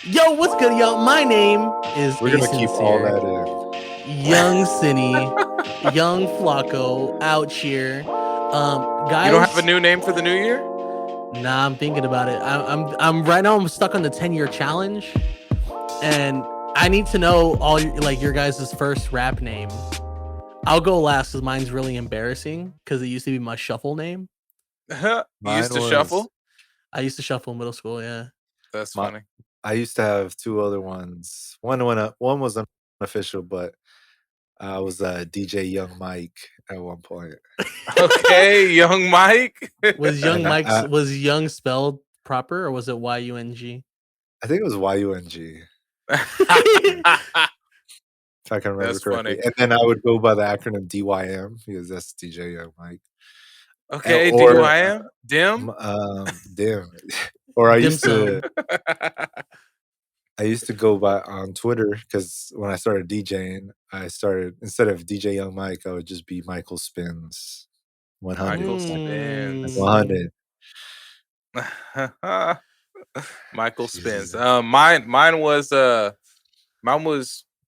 Yo, what's good, y'all? My name is We're gonna keep all Sincere, that in. Young Cinny, Young Flacco, out here. Guys, You don't have a new name for the new year? Nah, I'm thinking about it. I'm right now. I'm stuck on the 10-year challenge, and I need to know all your guys' first rap name. I'll go last because mine's really embarrassing because it used to be my shuffle name. You used to shuffle? I used to shuffle in middle school. Yeah, that's funny. I used to have two other ones. One was unofficial, but I was DJ Young Mike at one point. Okay, Young Mike. Was Young Mike was Young spelled proper or was it YUNG? I think it was YUNG. If I can remember correctly. Funny. And then I would go by the acronym DYM because that's DJ Young Mike. Okay, DYM? Dim? Dim. Or I used to go by on Twitter because when I started DJing, instead of DJ Young Mike, I would just be Michael Spins 100. Michael Spins. 100. Michael Spins. Mine was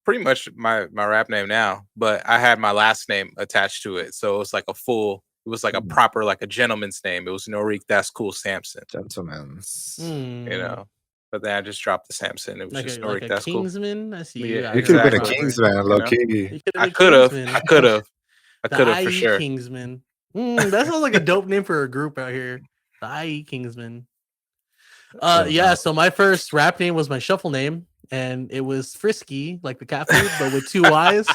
pretty much my rap name now, but I had my last name attached to it, so it was like a proper, like a gentleman's name. It was Norik That's Cool Sampson. Gentleman's. You know. But then I just dropped the Sampson. It was just Norik That's Kingsman? Cool. I see you. Yeah, you could have been a Kingsman, low key. I could have for sure. Kingsman. That sounds like a dope name for a group out here. The IE Kingsman. So my first rap name was my shuffle name, and it was Frisky, like the cat food, but with two Y's.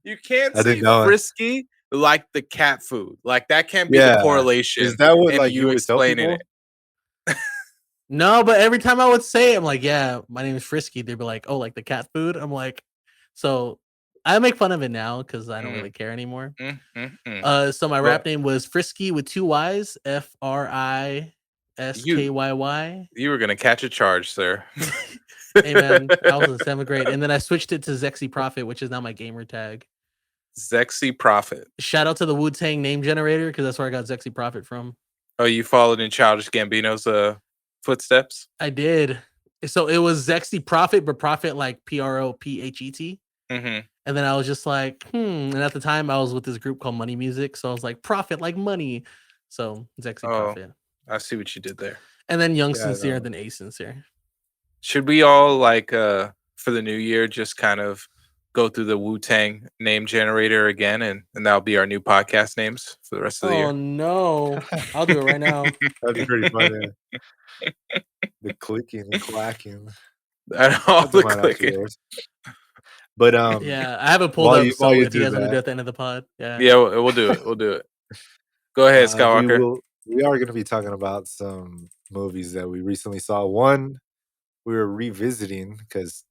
You can't say Frisky like the cat food. Like that can't be the correlation. Is that what like you explaining it? No, but every time I would say it, I'm like, yeah, my name is Frisky. They'd be like, oh, like the cat food. I'm like, so I make fun of it now because I don't really care anymore. So my rap name was Frisky with two Y's, FRISKYY. You were gonna catch a charge, sir. Hey man, I was in 7th grade, and then I switched it to Zexy Prophet, which is now my gamer tag. Zexy Prophet. Shout out to the Wu-Tang name generator because that's where I got Zexy Prophet from. Oh, you followed in Childish Gambino's footsteps? I did. So it was Zexy Prophet, but Prophet like PROPHET. And then I was just like, And at the time, I was with this group called Money Music, so I was like, Profit like money. So Zexy Prophet. I see what you did there. And then Young Sincere, and then A Sincere. Should we all for the new year just kind of go through the Wu-Tang name generator again, and that'll be our new podcast names for the rest of the year? Oh no, I'll do it right now. That'd be pretty funny. The clicking and clacking. All the clicking. But yeah, I haven't pulled up. So if you guys want to do it at the end of the pod, yeah, we'll do it. We'll do it. Go ahead, Skywalker. We are going to be talking about some movies that we recently saw. One we were revisiting because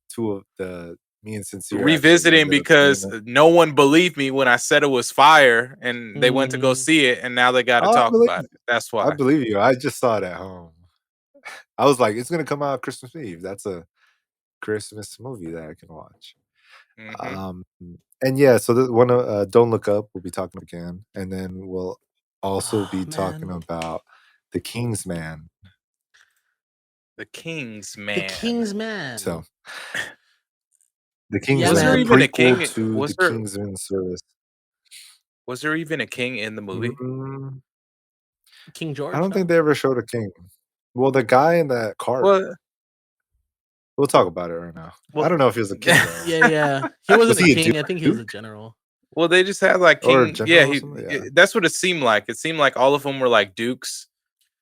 me and Sincere revisiting because no one believed me when I said it was fire, and they went to go see it, and now they got to talk about it. That's why I believe you. I just saw it at home. I was like, it's going to come out Christmas Eve. That's a Christmas movie that I can watch. And yeah, so the one Don't Look Up, we'll be talking again, and then we'll also be talking about the Kingsman. The Kingsman. So the Kingsman. Was there even a king? Was there Kingsman service? Was there even a king in the movie? King George? I don't think they ever showed a king. Well, the guy in that cart. We'll talk about it right now. I don't know if he was a king. Yeah. He wasn't a king. I think he was a general. Well, they just had like king. That's what it seemed like. It seemed like all of them were like dukes,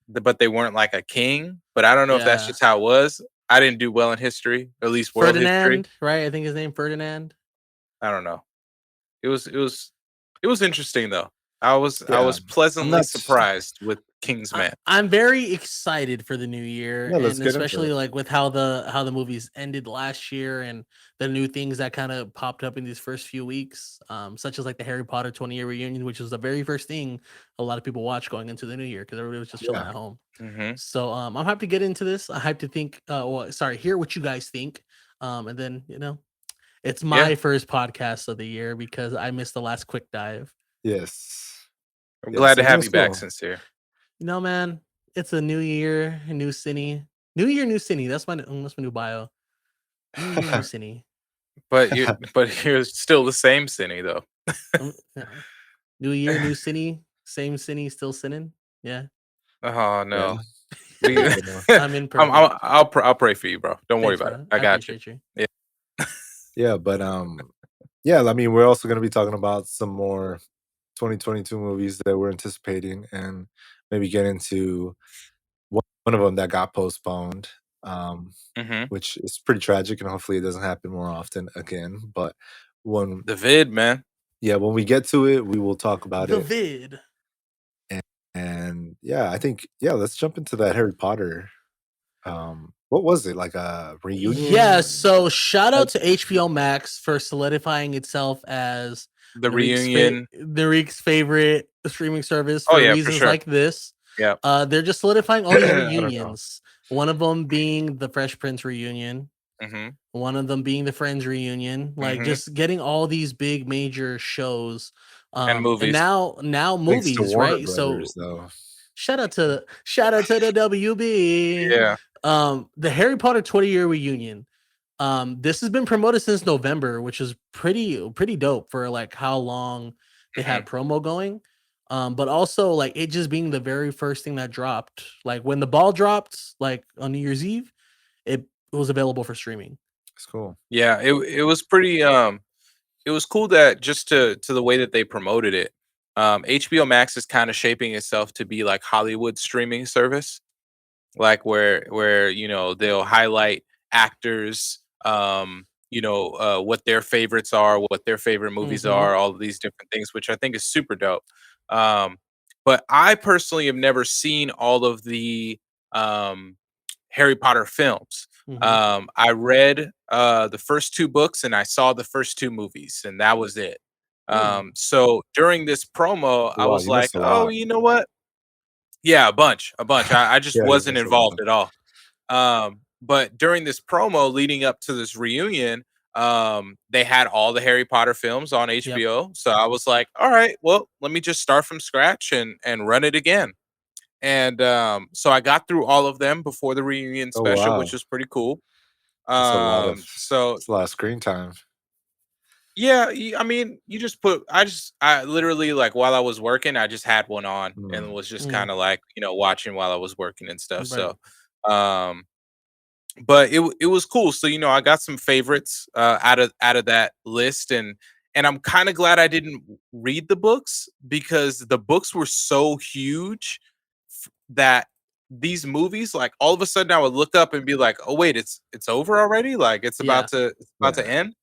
but they weren't like a king. But I don't know if that's just how it was. I didn't do well in history, or at least world history. Right? I think his name Ferdinand. I don't know. It was interesting though. I was pleasantly surprised with Kingsman. I'm very excited for the new year, and especially like with how the movies ended last year and the new things that kind of popped up in these first few weeks, such as like the Harry Potter 20-year reunion, which was the very first thing a lot of people watched going into the new year because everybody was just chilling at home. So I'm hyped to get into this. I'm hyped to think. Hear what you guys think, and then it's my first podcast of the year because I missed the last quick dive. Yes. I'm glad to have you back, Sincere. Man, It's a new year, new cine. New year, new cine. That's my new bio. New year, new cine. But you're still the same cine though. Yeah. New year, new cine. Same cine, still sinning. Yeah. Oh Yeah. no. We, I'm imperfect. I'll pray for you, bro. Don't worry Thanks, about bro. it. I got you. appreciate you. Yeah. Yeah, but yeah, I mean, we're also going to be talking about some more 2022 movies that we're anticipating, and maybe get into one of them that got postponed, which is pretty tragic, and hopefully it doesn't happen more often again. But when The vid, man. yeah, when we get to it, we will talk about The it. vid. And yeah, I think let's jump into that Harry Potter. What was it, like a reunion? Yeah, so shout out to HBO Max for solidifying itself as the reunion, Narik's favorite streaming service for reasons sure. like this. Yeah, they're just solidifying all these reunions. One of them being the Fresh Prince reunion. One of them being the Friends reunion. Like just getting all these big major shows, and movies, and now movies, right? Brothers, though. Shout out to the WB. Yeah. The Harry Potter 20-year reunion. This has been promoted since November, which is pretty dope for like how long they had promo going. But also like it just being the very first thing that dropped. Like when the ball dropped, like on New Year's Eve, it was available for streaming. It's cool. Yeah, it was pretty it was cool that just to the way that they promoted it. HBO Max is kind of shaping itself to be like Hollywood streaming service, like where they'll highlight actors, what their favorites are, what their favorite movies are, all of these different things, which I think is super dope. But I personally have never seen all of the Harry Potter films. I read the first 2 books and I saw the first 2 movies, and that was it. So during this promo, I was like, "Oh, you know what? Yeah, a bunch. I just wasn't involved at all." But during this promo leading up to this reunion, they had all the Harry Potter films on HBO. So I was like, "All right, well, let me just start from scratch and run it again." And so I got through all of them before the reunion special, which was pretty cool. That's a lot of screen time. Yeah, I mean, you just I literally, like, while I was working, I just had one on and was just kind of like, watching while I was working and stuff. Right. So, but it was cool. So, I got some favorites out of that list, and I'm kind of glad I didn't read the books, because the books were so huge that these movies, like, all of a sudden I would look up and be like, "Oh wait, it's over already? Like it's about to end?"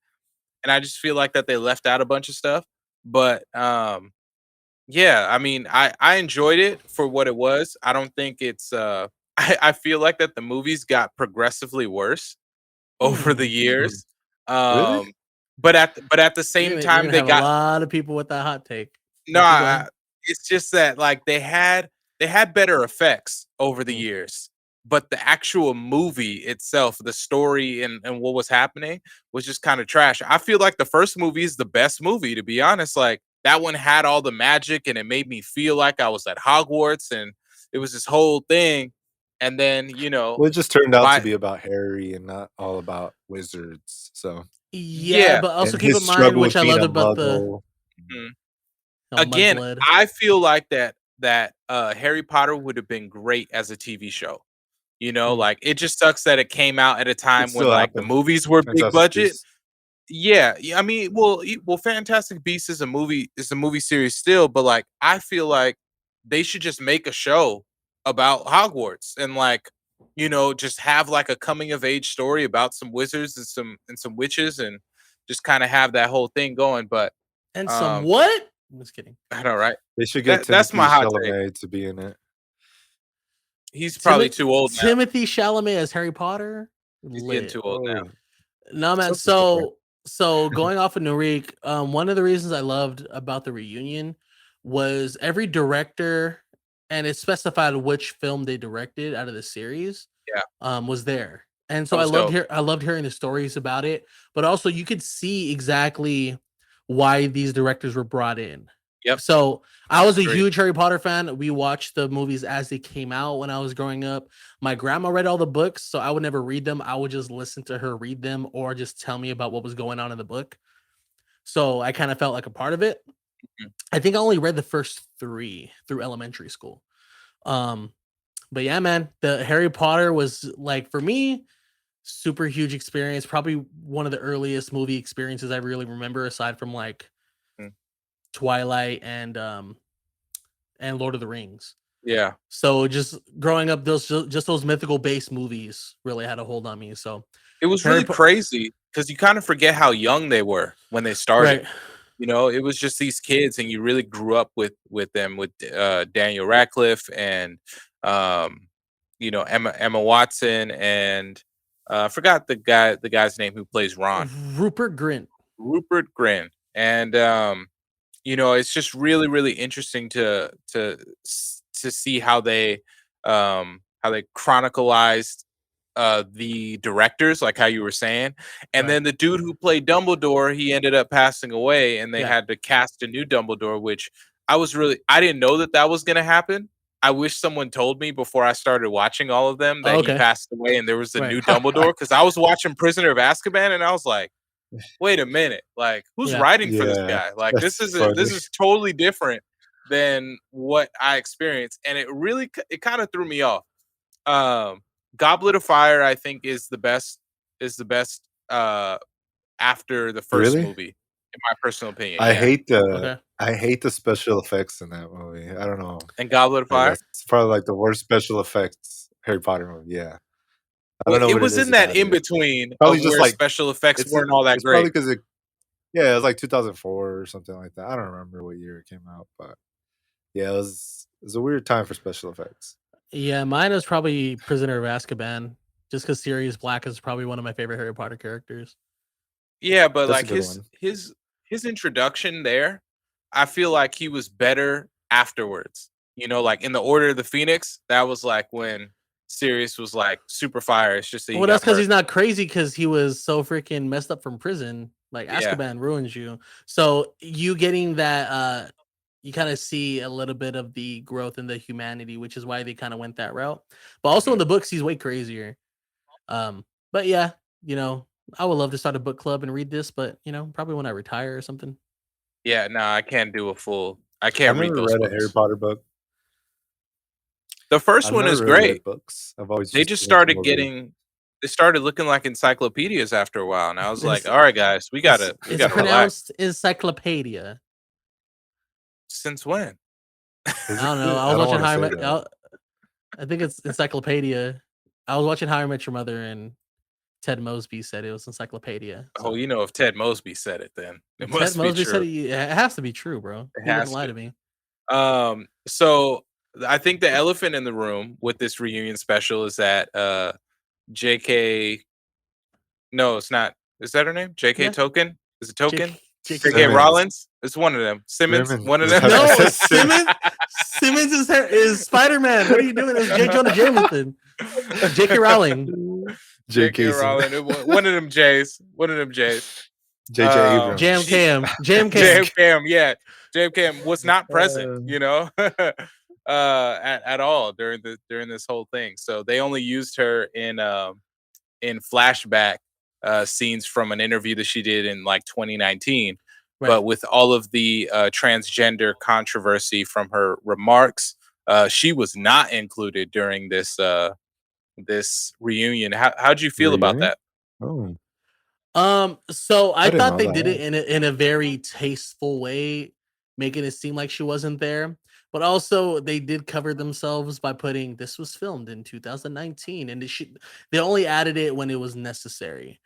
And I just feel like that they left out a bunch of stuff. But yeah, I mean, I enjoyed it for what it was. I don't think it's I feel like that the movies got progressively worse over the years. Really? But at the same time, they got a lot of people with that hot take. no, it's just that, like, they had better effects over the years, but the actual movie itself, the story and what was happening was just kind of trash. I feel like the first movie is the best movie, to be honest. Like, that one had all the magic and it made me feel like I was at Hogwarts, and it was this whole thing. And then, well, it just turned out to be about Harry and not all about wizards. So yeah, but also keep in mind, which I loved about the again, I feel like that Harry Potter would have been great as a TV show. Like, it just sucks that it came out at a time when, like, the movies were big budget. Yeah, I mean, well, Fantastic Beasts is a movie series still, but, like, I feel like they should just make a show about Hogwarts and, like, just have, like, a coming of age story about some wizards and some witches, and just kind of have that whole thing going. But some what? I'm just kidding. I know, right? They should get that's my hot take to be in it. He's probably too old now. Timothy Chalamet as Harry Potter? He's getting too old now. No, man. So going off of Narik, one of the reasons I loved about the reunion was every director, and it specified which film they directed out of the series. Yeah. Was there. And so I loved hearing the stories about it, but also you could see exactly why these directors were brought in. Yep. So I was a huge Harry Potter fan. We watched the movies as they came out when I was growing up. My grandma read all the books, so I would never read them. I would just listen to her read them or just tell me about what was going on in the book. So I kind of felt like a part of it. Mm-hmm. I think I only read the first 3 through elementary school. But yeah, man, the Harry Potter was like, for me, super huge experience. Probably one of the earliest movie experiences I really remember, aside from like Twilight and Lord of the Rings. Yeah. So just growing up, those mythical based movies really had a hold on me. So it was really crazy because you kind of forget how young they were when they started. Right. You know, it was just these kids, and you really grew up with them, with Daniel Radcliffe and you know, Emma Watson, and I forgot the guy's name who plays Ron. Rupert Grint. And you know, it's just really, really interesting to see how they chronicalized the directors, like how you were saying, and then the dude who played Dumbledore, he ended up passing away, and they had to cast a new Dumbledore, which I didn't know that was going to happen. I wish someone told me before I started watching all of them that he passed away and there was a new Dumbledore, because I was watching Prisoner of Azkaban and I was like, wait a minute, like who's writing for this guy? Like this is totally different than what I experienced, and it kind of threw me off. Goblet of Fire, I think, is the best after the first movie, in my personal opinion. I hate the special effects in that movie. I don't know. And Goblet of Fire? It's probably like the worst special effects Harry Potter movie. Yeah. I don't know. It was in that in between. Probably just like special effects weren't all that great. Probably because it was like 2004 or something like that. I don't remember what year it came out, but yeah, it was a weird time for special effects. Yeah, mine is probably Prisoner of Azkaban, just because Sirius Black is probably one of my favorite Harry Potter characters. Yeah, but that's like his introduction there, I feel like he was better afterwards. You know, like in the Order of the Phoenix, that was like when Sirius was like super fire. It's just that that's because he's not crazy, because he was so freaking messed up from prison. Like Azkaban ruins you. So you getting that you kind of see a little bit of the growth in the humanity, which is why they kind of went that route. But also in the books, he's way crazier. But yeah, you know, I would love to start a book club and read this, but you know, probably when I retire or something. Yeah, no, I can't do a full. I can't read those books. A Harry Potter book. The first one is great. Books. I've always they started looking like encyclopedias after a while, and I was like, all right, guys, we gotta pronounced encyclopedia. Since when? I don't know. I was watching How I Met. I think it's encyclopedia. I was watching How I Met Your Mother, and Ted Mosby said it was encyclopedia. So. Oh, you know, if Ted Mosby said it, then it must Ted Mosby be true. Said it has to be true, bro. He doesn't lie to me. So I think the elephant in the room with this reunion special is that JK. No, it's not. Is that her name? JK Token? Is it Token? JK Rollins? It's one of them. Simmons? One of them? No, Simmons is Spider-Man. What are you doing? It's J. Jonah Jameson. JK Rowling. JK Rowling. One of them J's. JJ Abrams. Jam Cam. Yeah. Jam Cam was not present, you know, at all during this whole thing. So they only used her in flashback scenes from an interview that she did in like 2019. Right. But with all of the transgender controversy from her remarks, she was not included during this reunion. How'd you feel about that? So I thought they did it in a very tasteful way, making it seem like she wasn't there. But also they did cover themselves by putting this was filmed in 2019, and they only added it when it was necessary.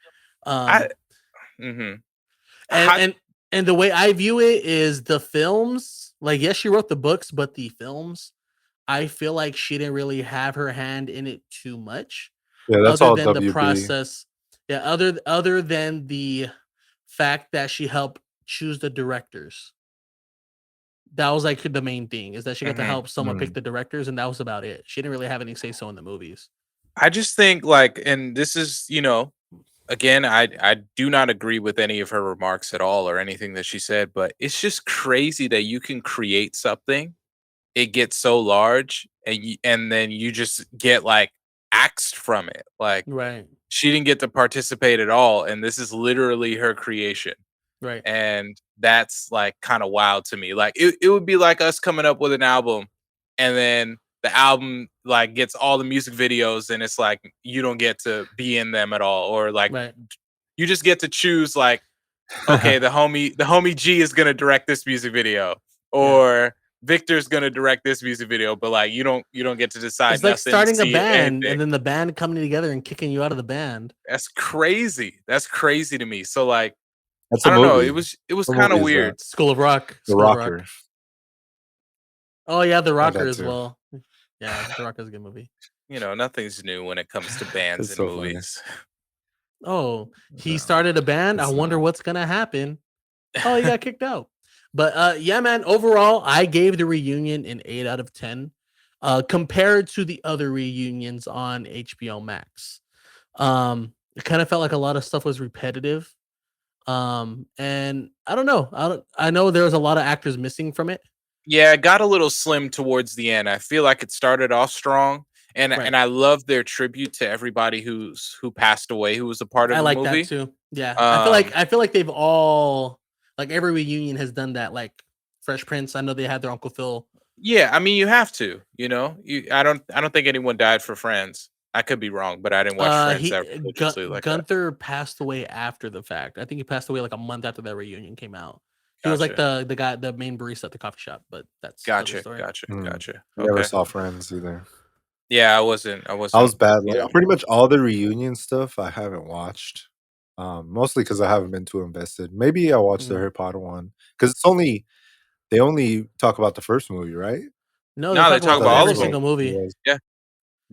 And the way I view it is the films, like, yes, she wrote the books, but the films, I feel like she didn't really have her hand in it too much. Yeah, that's all WB. The process. Yeah, other than the fact that she helped choose the directors. That was like the main thing, is that she got to help someone pick the directors, and that was about it. She didn't really have any say so in the movies. I just think, like, and this is, you know, again, I do not agree with any of her remarks at all or anything that she said, but it's just crazy that you can create something, it gets so large, and then you just get like axed from it. Like Right. she didn't get to participate at all, and this is literally her creation. Right. And that's like kind of wild to me. Like it would be like us coming up with an album and then the album like gets all the music videos and it's like you don't get to be in them at all, or like Right. you just get to choose like, okay, the homie G is gonna direct this music video, or Victor's gonna direct this music video, but like you don't get to decide It's like nothing, starting a see band anything. and then the band coming together and kicking you out of the band. That's crazy. That's crazy to me. So like That's I a don't know. movie. It was What kind of movie is that? weird. School of Rock. The School of Rock. Rocker. Oh yeah, The Oh, Rocker that as too. well. Yeah, The Rocker is a good movie. You know, nothing's new when it comes to bands It's and so funny. movies. Oh, he No, started a band. I it's wonder not. what's gonna happen. Oh, he got kicked out. But yeah, man. Overall, I gave the reunion an 8 out of 10. Compared to the other reunions on HBO Max. It kind of felt like a lot of stuff was repetitive. And I don't know. I know there was a lot of actors missing from it. Yeah, it got a little slim towards the end. I feel like it started off strong, and Right. I love their tribute to everybody who passed away who was a part of I the like that movie. too. Yeah. Um, I feel like they've all like every reunion has done that. Like Fresh Prince, I know they had their Uncle Phil. yeah, I mean you have to, you know. I don't think anyone died for Friends. I could be wrong, but I didn't watch Friends that religiously like that. Gunther passed away after the fact. I think he passed away like a month after that reunion came out. He was like Gotcha. the guy, the main barista at the coffee shop, but that's another Gotcha. story. Gotcha. Hmm. Gotcha. Never Okay. saw Friends either. Yeah, I wasn't. I was bad. You Like know. pretty much all the reunion stuff I haven't watched. Mostly because I haven't been too invested. Maybe I watched the Mhm. Harry Potter one because they only talk about the first movie, right? No, they No, they talk I talk about thought about it all every was of them. like single movie. was Yeah,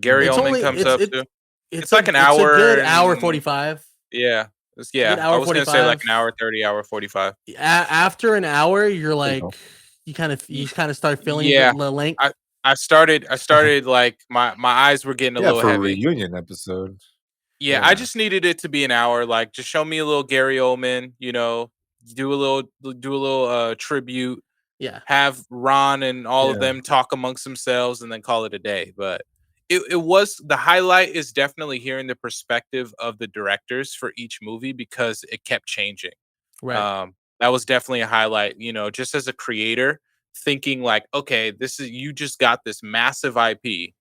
Gary It's Oldman only comes up too. It's like an it's a hour good hour and 45. yeah, It's a good I hour was gonna say like 45. an hour 30, hour 45. After an hour, you're there you go. like you kind of start feeling Yeah, the length. I started like my eyes were getting a Yeah, little for a heavy. reunion episode. Yeah, I Yeah. just needed it to be an hour. Like, just show me a little Gary Oldman. You know, do a little tribute. Yeah. Have Ron and all of Yeah. them talk amongst themselves, and then call it a day. But it was the highlight is definitely hearing the perspective of the directors for each movie because it kept changing. Right. That was definitely a highlight. You know, just as a creator, thinking like, okay, this is you just got this massive IP.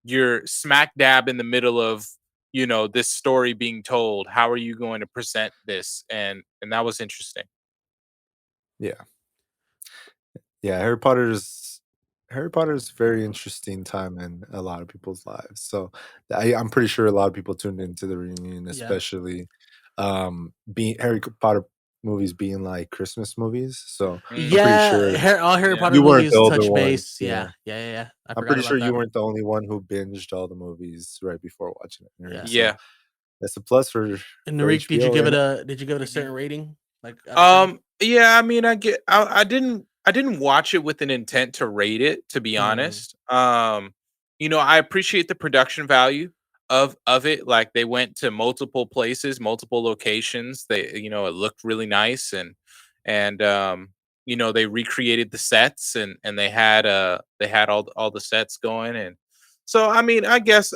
You're smack dab in the middle of this story being told. How are you going to present this? And that was interesting. Yeah. Yeah, Harry Potter's a very interesting time in a lot of people's lives. So I'm pretty sure a lot of people tuned into the reunion, Yeah. especially being Harry Potter movies being like Christmas movies. So I'm pretty sure All Harry Yeah. Potter you weren't the movies only touch one. base. Yeah. Yeah. I I'm forgot pretty about sure you that. weren't the only one who binged all the movies right before watching it. Right? Yeah. So Yeah. that's a plus for And Narik, HBO right now. did you give it a Mhm. certain rating? Like out of 10? Yeah, I mean, I didn't watch it with an intent to rate it, to be Mm, honest. I appreciate the production value of it. Like they went to multiple places, multiple locations. It looked really nice, and they recreated the sets, and they had all the sets going. And so I mean, I guess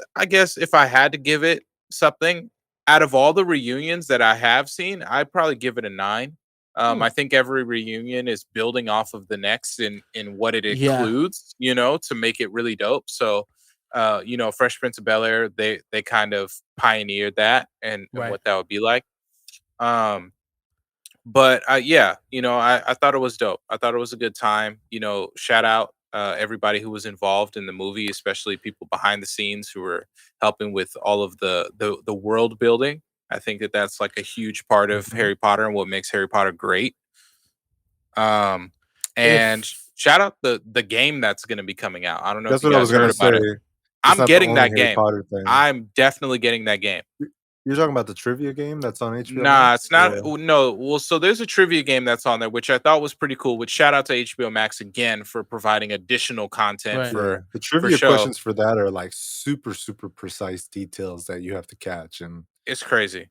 if I had to give it something out of all the reunions that I have seen, I'd probably give it a 9. hmm. I think every reunion is building off of the next in what it Yeah. includes, to make it really dope. So, Fresh Prince of Bel Air, they kind of pioneered that and Right. what that would be like. Um, but yeah, I thought it was dope. I thought it was a good time. Shout out everybody who was involved in the movie, especially people behind the scenes who were helping with all of the world building. I think that's like a huge part of Mhm. Harry Potter and what makes Harry Potter great. Um, and If shout out the game that's going to be coming out. I don't know if That's you what I was guys gonna heard say. about it. It's I'm not the getting only that Harry game. Potter thing. I'm definitely getting that game. You're talking about the trivia game that's on HBO Nah, Max? it's not. No, well, so there's a trivia game that's on there, which I thought was pretty cool. Which shout out to HBO Max again for providing additional content right. Yeah, the for trivia show. questions for that are like super, super precise details that you have to catch, and It's crazy.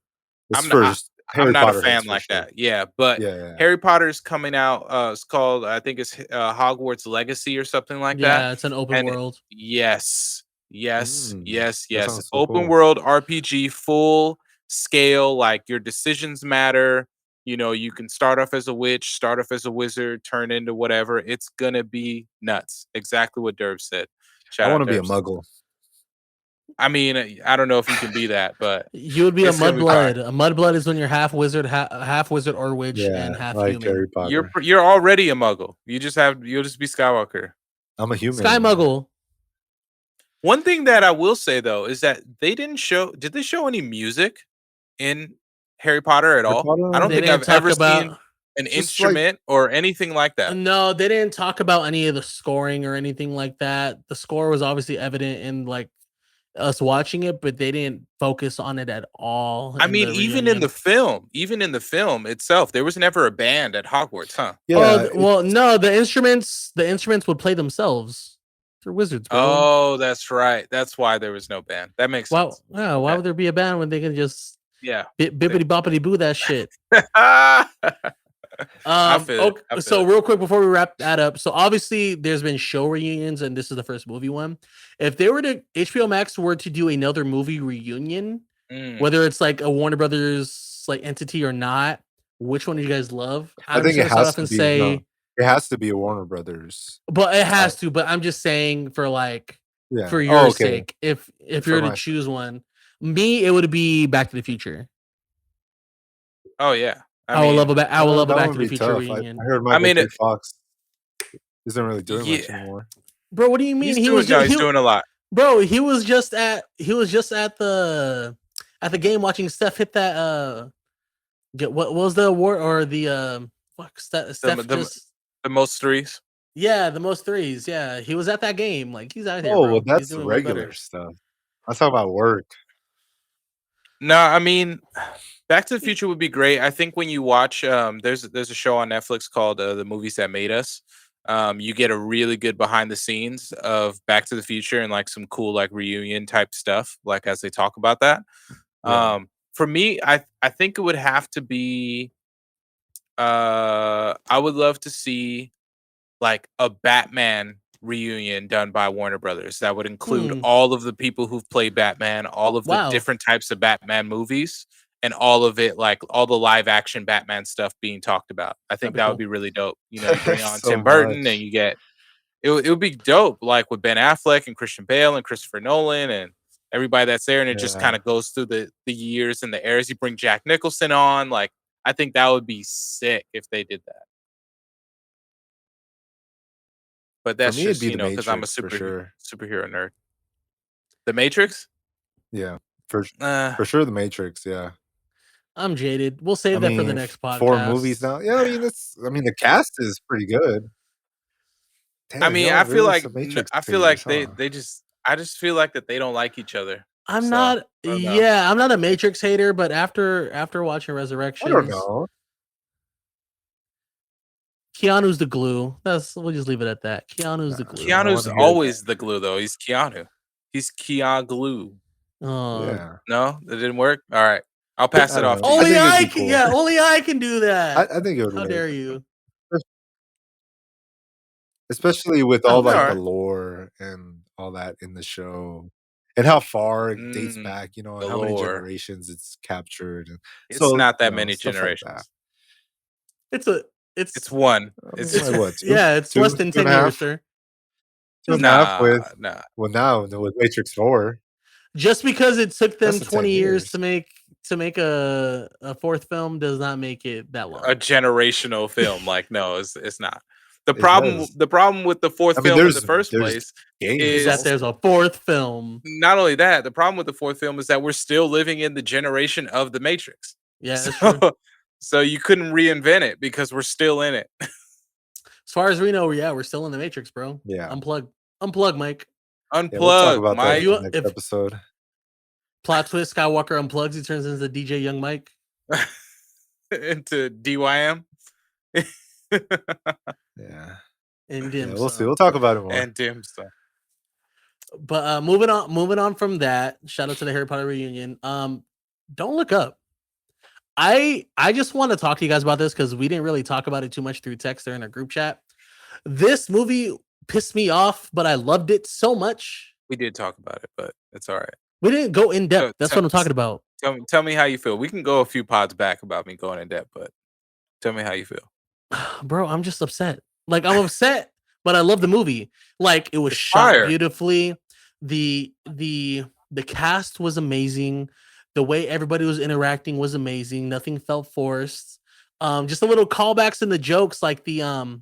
I'm not a fan like that. Yeah, but Yeah. Harry Potter's coming out. It's called, I think it's Hogwarts Legacy or something like that. Yeah, it's an open world. Yes. That so open cool. world RPG, full scale. Like your decisions matter. You know, you can start off as a witch, start off as a wizard, turn into whatever. It's gonna be nuts. Exactly what Derv said. I want to be a muggle. I mean, I don't know if you can be that, but you would be a mudblood. A mudblood is when you're half wizard or witch, and half like human. Harry Potter. You're already a muggle. You'll just be Skywalker. I'm a human. Sky Muggle. One thing that I will say though is that they didn't show. Did they show any music in Harry Potter at all? I don't think I've ever seen an instrument or anything like that. No, they didn't talk about any of the scoring or anything like that. The score was obviously evident in like us watching it, but they didn't focus on it at all. I mean, even in the film itself, there was never a band at Hogwarts, huh? Yeah. Well, no, the instruments would play themselves. They're wizards, bro. Oh, that's right. That's why there was no band. That makes sense. Yeah, why would there be a band when they can just bippity boppity boo that shit? I feel so real quick before we wrap that up, so obviously there's been show reunions and this is the first movie one. If they were to HBO Max were to do another movie reunion, whether it's like a Warner Brothers like entity or not, which one do you guys love? I think it has to be. It has to be a Warner Brothers. But it has to. But I'm just saying for like for your sake, if you're to choose one, it would be Back to the Future. Oh yeah. I will love a Back to the Future reunion. I heard Michael Fox isn't really doing much anymore. Bro, what do you mean? He's doing a lot. Bro, he was just at the game watching Steph hit that what was the award or the Steph the most threes? Yeah, the most threes. Yeah. He was at that game. Like he's out here. Oh, well, that's regular stuff. I'm talking about work. No, I mean Back to the Future would be great. I think when you watch, there's a show on Netflix called The Movies That Made Us. You get a really good behind the scenes of Back to the Future and like some cool like reunion type stuff, like as they talk about that. Yeah. For me, I think it would have to be. I would love to see like a Batman reunion done by Warner Brothers that would include all of the people who've played Batman, all of the different types of Batman movies. And all of it, like all the live action Batman stuff being talked about. I think that would be really dope. You know, you bring on Tim Burton and you get it would be dope, like with Ben Affleck and Christian Bale and Christopher Nolan and everybody that's there. And it just kind of goes through the years and the eras. You bring Jack Nicholson on. Like, I think that would be sick if they did that. But that's just, you know, because I'm a superhero nerd. The Matrix? Yeah, for sure the Matrix, yeah. I'm jaded. We'll save that for the next podcast. 4 movies now. Yeah, the cast is pretty good. Damn, I mean, I feel like they just I just feel like that they don't like each other. I'm not a Matrix hater, but after watching Resurrections, I don't know. Keanu's the glue. We'll just leave it at that. Keanu's the glue. Keanu's always the glue though. He's Keanu. He's Keanu. Yeah. No, that didn't work. All right. I'll pass it off. Only I can. Yeah, only I can do that. I think it would. How dare you? Especially with all like the lore and all that in the show, and how far it dates back. You know, and how many generations it's captured. And it's not that many generations. Like it's one. It's like what? It's less than 10 years, sir. 2.5 with now with Matrix 4. Just because it took them 20 years to make a fourth film does not make it that long. A generational film, like no, it's not. The problem with the fourth film in the first place is that there's a fourth film. Not only that, the problem with the fourth film is that we're still living in the generation of the Matrix. Yeah, that's true. So you couldn't reinvent it because we're still in it. As far as we know, we're still in the Matrix, bro. Yeah. Unplug, Mike. Unplug, we'll talk about Mike. That next episode. Plot twist: Skywalker unplugs. He turns into DJ Young Mike. Into DYM. Yeah. And dim. We'll see. We'll talk about it more. And dim stuff. But moving on from that. Shout out to the Harry Potter reunion. Don't Look Up. I just want to talk to you guys about this because we didn't really talk about it too much through text or in a group chat. This movie pissed me off, but I loved it so much. We did talk about it, but it's all right. We didn't go in depth. That's what I'm talking about. Tell me how you feel. We can go a few pods back about me going in depth, but tell me how you feel. Bro, I'm just upset. Like, I'm upset, but I love the movie. Like, it was shot beautifully. The cast was amazing. The way everybody was interacting was amazing. Nothing felt forced. Just a little callbacks in the jokes, like the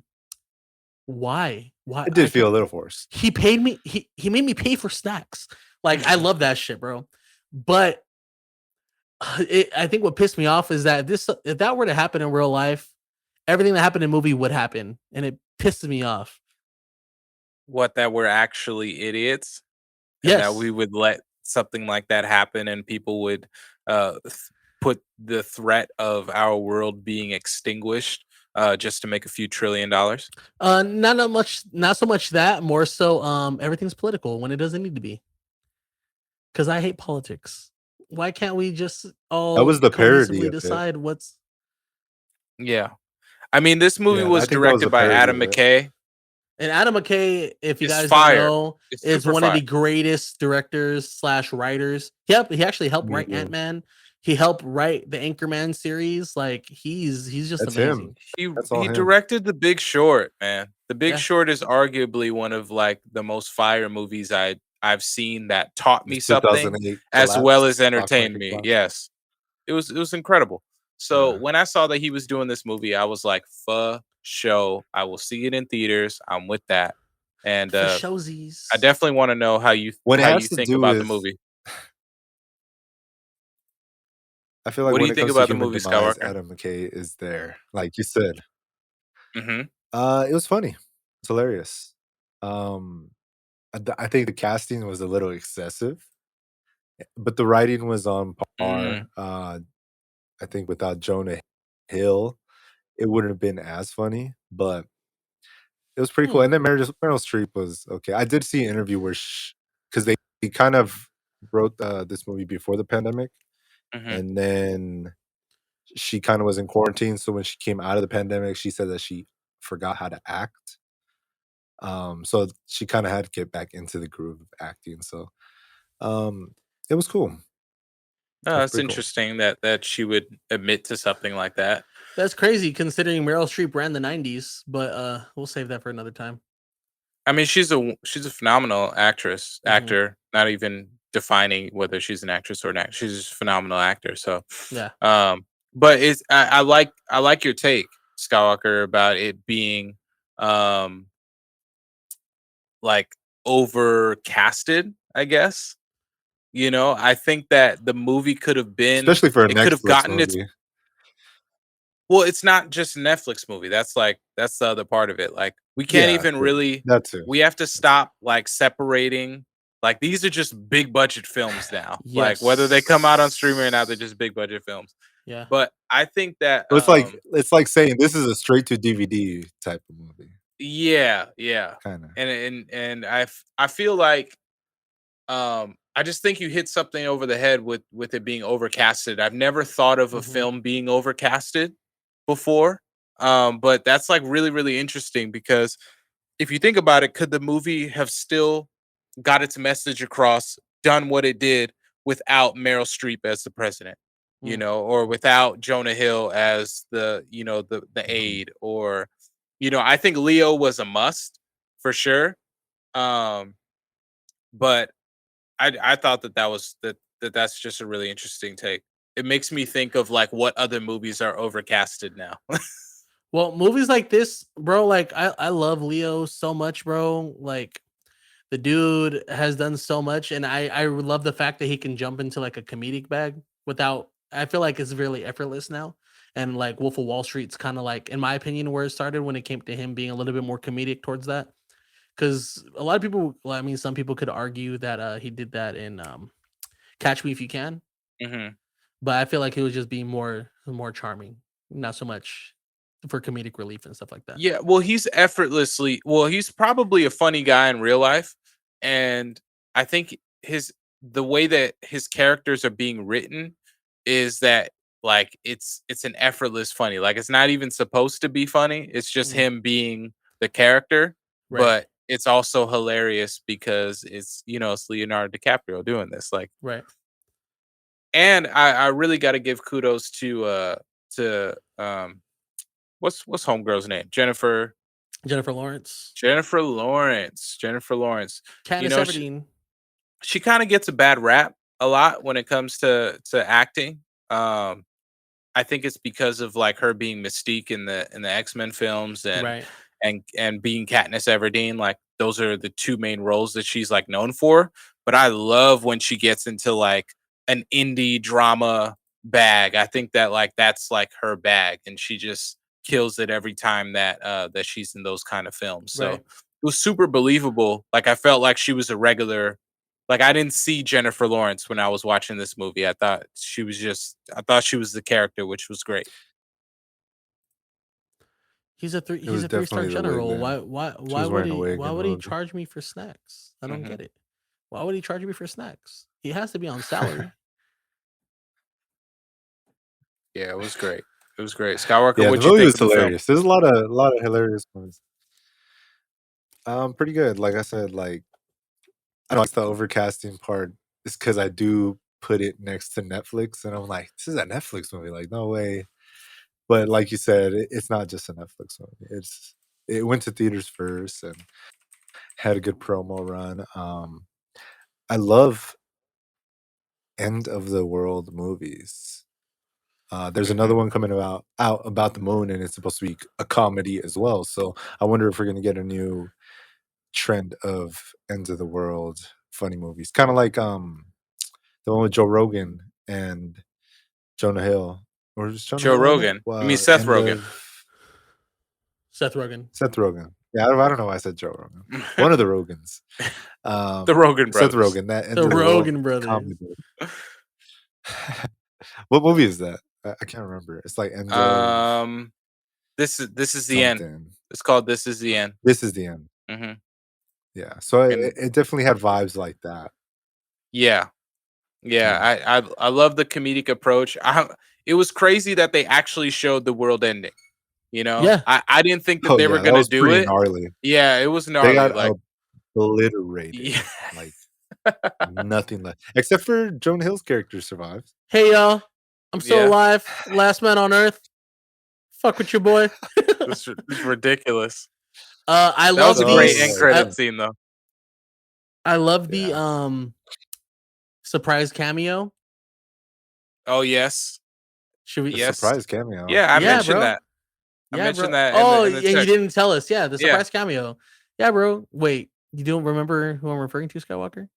why? It did feel a little forced. He paid me. He made me pay for snacks. Like, I love that shit, bro. But I think what pissed me off is that if that were to happen in real life, everything that happened in movie would happen, and it pisses me off. What, that we're actually idiots? Yes. That we would let something like that happen, and people would put the threat of our world being extinguished just to make a few $1 trillion. Not so much that. More so, everything's political when it doesn't need to be. Because I hate politics. Why can't we just all that was the parody decide what's? Yeah, I mean, this movie was directed by Adam McKay. And Adam McKay, if you guys don't know, is one of the greatest directors / writers. Yep, he actually helped write Ant-Man. He helped write the Anchorman series. Like, he's just amazing. He directed The Big Short, man. The Big Short is arguably one of like the most fire movies I've seen that taught me something as well as entertained me. Yes, it was incredible. So when I saw that he was doing this movie, I was like, "For show, I will see it in theaters. I'm with that." And I definitely want to know how you think about the movie. I feel like what do you think about the movie, Skywalker? Adam McKay is there, like you said. Mm-hmm. It was funny. It's hilarious. I think the casting was a little excessive, but the writing was on par. I think without Jonah Hill, it wouldn't have been as funny, but it was pretty cool. And then Meryl Streep was okay. I did see an interview where because they kind of wrote this movie before the pandemic, and then she kind of was in quarantine. So when she came out of the pandemic, she said that she forgot how to act. So she kind of had to get back into the groove of acting. So it was cool. Oh, that's interesting that she would admit to something like that. That's crazy considering Meryl Streep ran the 90s, but we'll save that for another time. I mean, she's a phenomenal actor, not even defining whether she's an actress or an actor. She's just a phenomenal actor. So yeah. But I like your take, Skywalker, about it being like overcasted, I guess. You know, I think that the movie could have been, especially for a Netflix movie. Well, it's not just a Netflix movie. That's the other part of it. Like, we can't even really. That too. We have to stop like separating. Like, these are just big budget films now. Yes. Like, whether they come out on streaming or not, they're just big budget films. Yeah. But I think that it's like saying this is a straight to DVD type of movie. Yeah. Kind of. And I feel like I just think you hit something over the head with it being overcasted. I've never thought of a film being overcasted before. But that's like really, really interesting, because if you think about it, could the movie have still got its message across, done what it did without Meryl Streep as the president, you know, or without Jonah Hill as the aide, or, you know, I think Leo was a must for sure. But I thought that's just a really interesting take. It makes me think of like what other movies are overcasted now. Well, movies like this, bro, like I love Leo so much, bro. Like, the dude has done so much, and I love the fact that he can jump into like a comedic bag without. I feel like it's really effortless now. And like Wolf of Wall Street's kind of like, in my opinion, where it started when it came to him being a little bit more comedic towards that. Because a lot of people, well, I mean, some people could argue that he did that in Catch Me If You Can. But I feel like he was just being more charming, not so much for comedic relief and stuff like that. Yeah, well, he's probably a funny guy in real life, and I think the way that his characters are being written is that like it's an effortless funny. Like it's not even supposed to be funny. It's just him being the character, but it's also hilarious because it's it's Leonardo DiCaprio doing this. Like and I really got to give kudos to what's homegirl's name? Jennifer Lawrence. Jennifer Lawrence. Katniss Everdeen. She kind of gets a bad rap a lot when it comes to acting. I think it's because of like her being Mystique in the X-Men films and being Katniss Everdeen. Like those are the two main roles that she's like known for. But I love when she gets into like an indie drama bag. I think that like that's like her bag, and she just kills it every time that that she's in those kind of films. So it was super believable. Like I felt like she was a regular. Like I didn't see Jennifer Lawrence when I was watching this movie. I thought she was the character, which was great. He's a 3-star general. Why would he charge me for snacks? I don't get it. Why would he charge me for snacks? He has to be on salary. Yeah, it was great. It was great. Skywalker, yeah, what the you movie think was hilarious. There's a lot of hilarious ones. Pretty good. Like I said, like I know it's the overcasting part. It's because I do put it next to Netflix, and I'm like, this is a Netflix movie. Like, no way. But like you said, it's not just a Netflix movie. It went to theaters first and had a good promo run. I love end of the world movies. There's another one coming out about the moon, and it's supposed to be a comedy as well. So I wonder if we're gonna get a new trend of end of the world funny movies, kind of like the one with Joe Rogan and Jonah Hill, or just Joe Rogan. You mean Seth Rogen? Seth Rogen. Seth Rogen. Yeah, I don't know why I said Joe Rogan. One of the Rogans. The Rogan brothers. Seth Rogen. The Rogan brothers. What movie is that? I can't remember. It's like end of this is the end. It's called This Is the End. This Is the End. Mm-hmm. Yeah. So it definitely had vibes like that. Yeah. I love the comedic approach. It was crazy that they actually showed the world ending. You know, yeah. I didn't think that they were gonna do it. Gnarly. Yeah, it was gnarly. They got like obliterated. Yeah. Like nothing left except for Jonah Hill's character survives. Hey y'all, I'm still alive. Last man on earth. Fuck with your boy. It's ridiculous. I love the great end credit scene though. I love the surprise cameo. Oh yes. Should we? Surprise cameo. Yeah, I mentioned that. I mentioned that. Oh, yeah, you didn't tell us. Yeah, the surprise cameo. Yeah, bro. Wait, you don't remember who I'm referring to, Skywalker?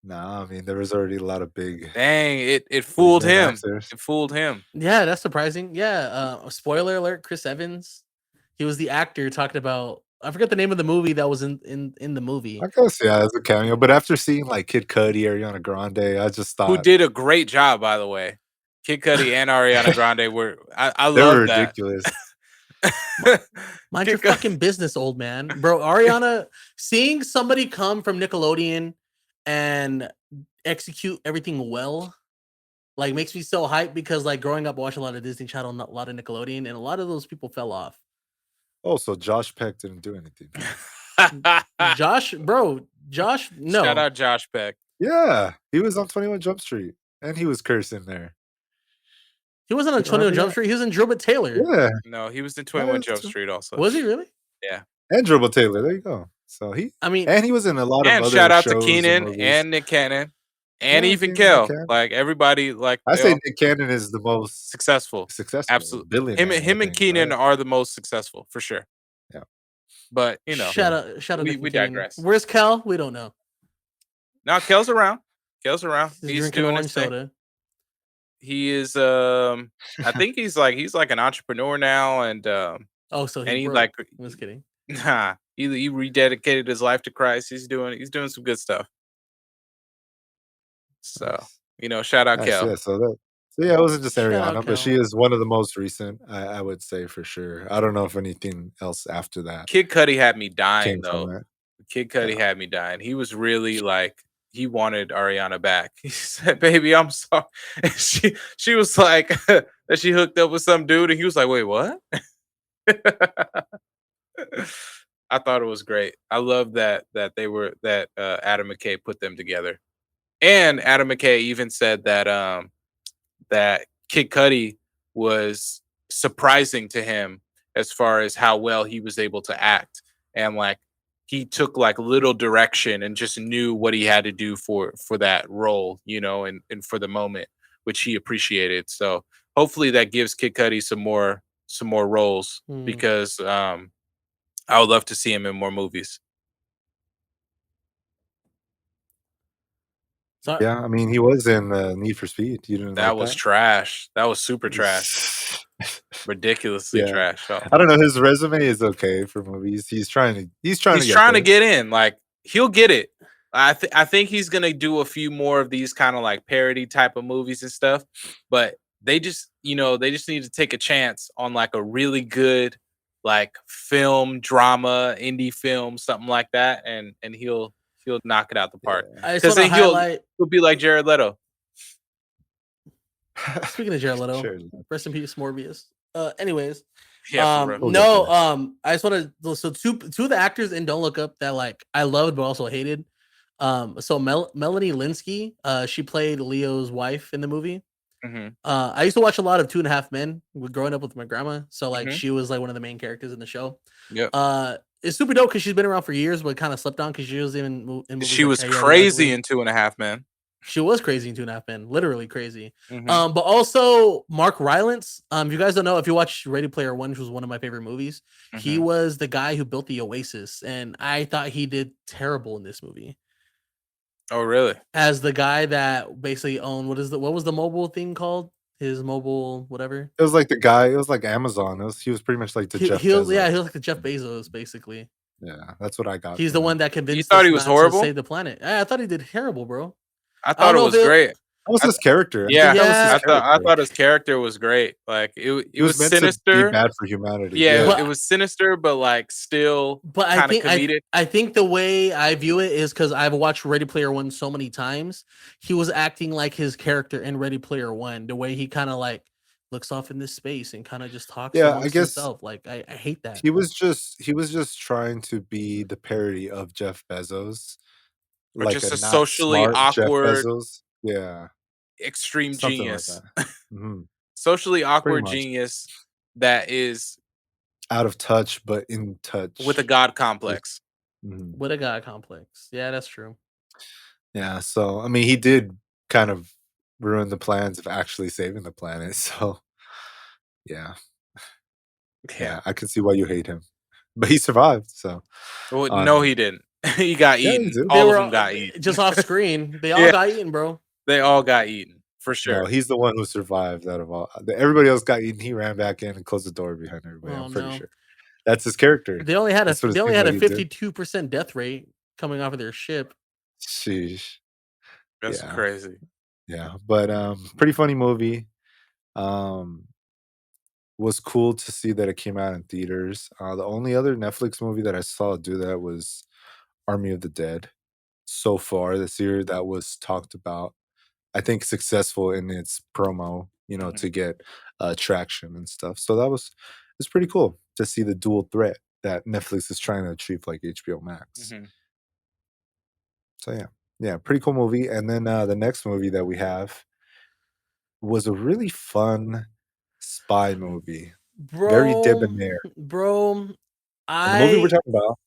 Nah, I mean there was already a lot of big. Dang, it fooled him. It fooled him. Yeah, that's surprising. Yeah. Spoiler alert: Chris Evans. He was the actor talking about. I forget the name of the movie that was in the movie. I guess as a cameo, but after seeing like Kid Cudi, Ariana Grande, I just thought who did a great job, by the way. Kid Cudi and Ariana Grande were. I love that. They were ridiculous. Mind your fucking business, old man, bro. Ariana, seeing somebody come from Nickelodeon and execute everything well, like makes me so hyped because like growing up, watching a lot of Disney Channel, a lot of Nickelodeon, and a lot of those people fell off. Oh, so Josh Peck didn't do anything. Josh, no. Shout out Josh Peck. Yeah, he was on 21 Jump Street, and he was cursing there. He wasn't on 21 Jump Street. He was in Drillbit Taylor. Yeah. No, he was in 21 Jump Street also. Was he really? Yeah. And Drillbit Taylor. There you go. So and he was in a lot of other shout out shows to Keenan and Nick Cannon and even Kel. Like everybody, like I say Nick Cannon is the most successful. Absolutely. Him and Keenan are the most successful for sure. Yeah. But you know, shout out. We digress. Where's Kel? We don't know. No, Kel's around. He's drinking doing orange his thing. soda. He is. I think he's like an entrepreneur now, and so he broke. Like. I'm just kidding. Nah, he rededicated his life to Christ. He's doing some good stuff. So shout out Kel. Yeah, so yeah, it wasn't just Ariana, but she is one of the most recent. I would say for sure. I don't know if anything else after that. Kid Cudi had me dying though. Kid Cudi had me dying. He was really like he wanted Ariana back. He said, "Baby, I'm sorry." And she was like that she hooked up with some dude, and he was like, "Wait, what?" I thought it was great. I love that Adam McKay put them together. And Adam McKay even said that Kid Cudi was surprising to him as far as how well he was able to act, and like he took like little direction and just knew what he had to do for that role, and for the moment, which he appreciated. So hopefully that gives Kid Cudi some more roles, because I would love to see him in more movies. Yeah, I mean, he was in Need for Speed. You didn't That like was that? trash. That was super trash. Ridiculously Yeah. trash. Oh. I don't know. His resume is okay for movies. He's trying to get in. Like, he'll get it. I think he's gonna do a few more of these kind of like parody type of movies and stuff. But they just need to take a chance on like a really good like film, drama, indie film, something like that, and he'll knock it out the park. Because then he'll be like Jared Leto. Speaking of Jared Leto, rest in peace, Morbius. Anyways, yeah, I just want to. So two of the actors in Don't Look Up that like I loved but also hated. So Melanie Linsky, she played Leo's wife in the movie. I used to watch a lot of 2.5 Men growing up with my grandma, so like she was like one of the main characters in the show. Yeah. It's super dope because she's been around for years, but kind of slept on because she was in movies. She was crazy in 2.5 Men. She was crazy in 2.5 Men, literally crazy. But also Mark Rylance. If you guys don't know, if you watch Ready Player One, which was one of my favorite movies, he was the guy who built the Oasis, and I thought he did terrible in this movie. Oh, really? As the guy that basically owned what was the mobile thing called? His mobile whatever. It was like the guy. It was like Amazon. He was pretty much like the Jeff Bezos. Yeah, he was like the Jeff Bezos basically. Yeah, that's what I got. He's the one that convinced. You thought he was horrible? To save the planet. I thought he did terrible, bro. I thought it was great. That was his character. Yeah, I thought his character was great. Like it was meant sinister. To be bad for humanity. Yeah, it was sinister, but like still kind of comedic. I think the way I view it is because I've watched Ready Player One so many times. He was acting like his character in Ready Player One. The way he kind of like looks off in this space and kind of just talks amongst himself. Like I hate that. He was just trying to be the parody of Jeff Bezos. Or like just a socially awkward, yeah, extreme genius, like socially awkward genius that is out of touch but in touch with a god complex. With a god complex, yeah, that's true. Yeah, so I mean, he did kind of ruin the plans of actually saving the planet. So, yeah, I can see why you hate him, but he survived. So, no, he didn't. He got eaten. All of them got eaten. Just off screen. They all got eaten, bro. They all got eaten, for sure. No, he's the one who survived out of all. Everybody else got eaten. He ran back in and closed the door behind everybody. I'm pretty sure. That's his character. They only had a 52% death rate coming off of their ship. Sheesh. That's crazy. Yeah, but pretty funny movie. Was cool to see that it came out in theaters. The only other Netflix movie that I saw do that was Army of the Dead. So far this year, that was talked about. I think successful in its promo, to get traction and stuff. So it's pretty cool to see the dual threat that Netflix is trying to achieve, like HBO Max. So yeah, pretty cool movie. And then the next movie that we have was a really fun spy movie, very debonair. Bro, the movie we're talking about,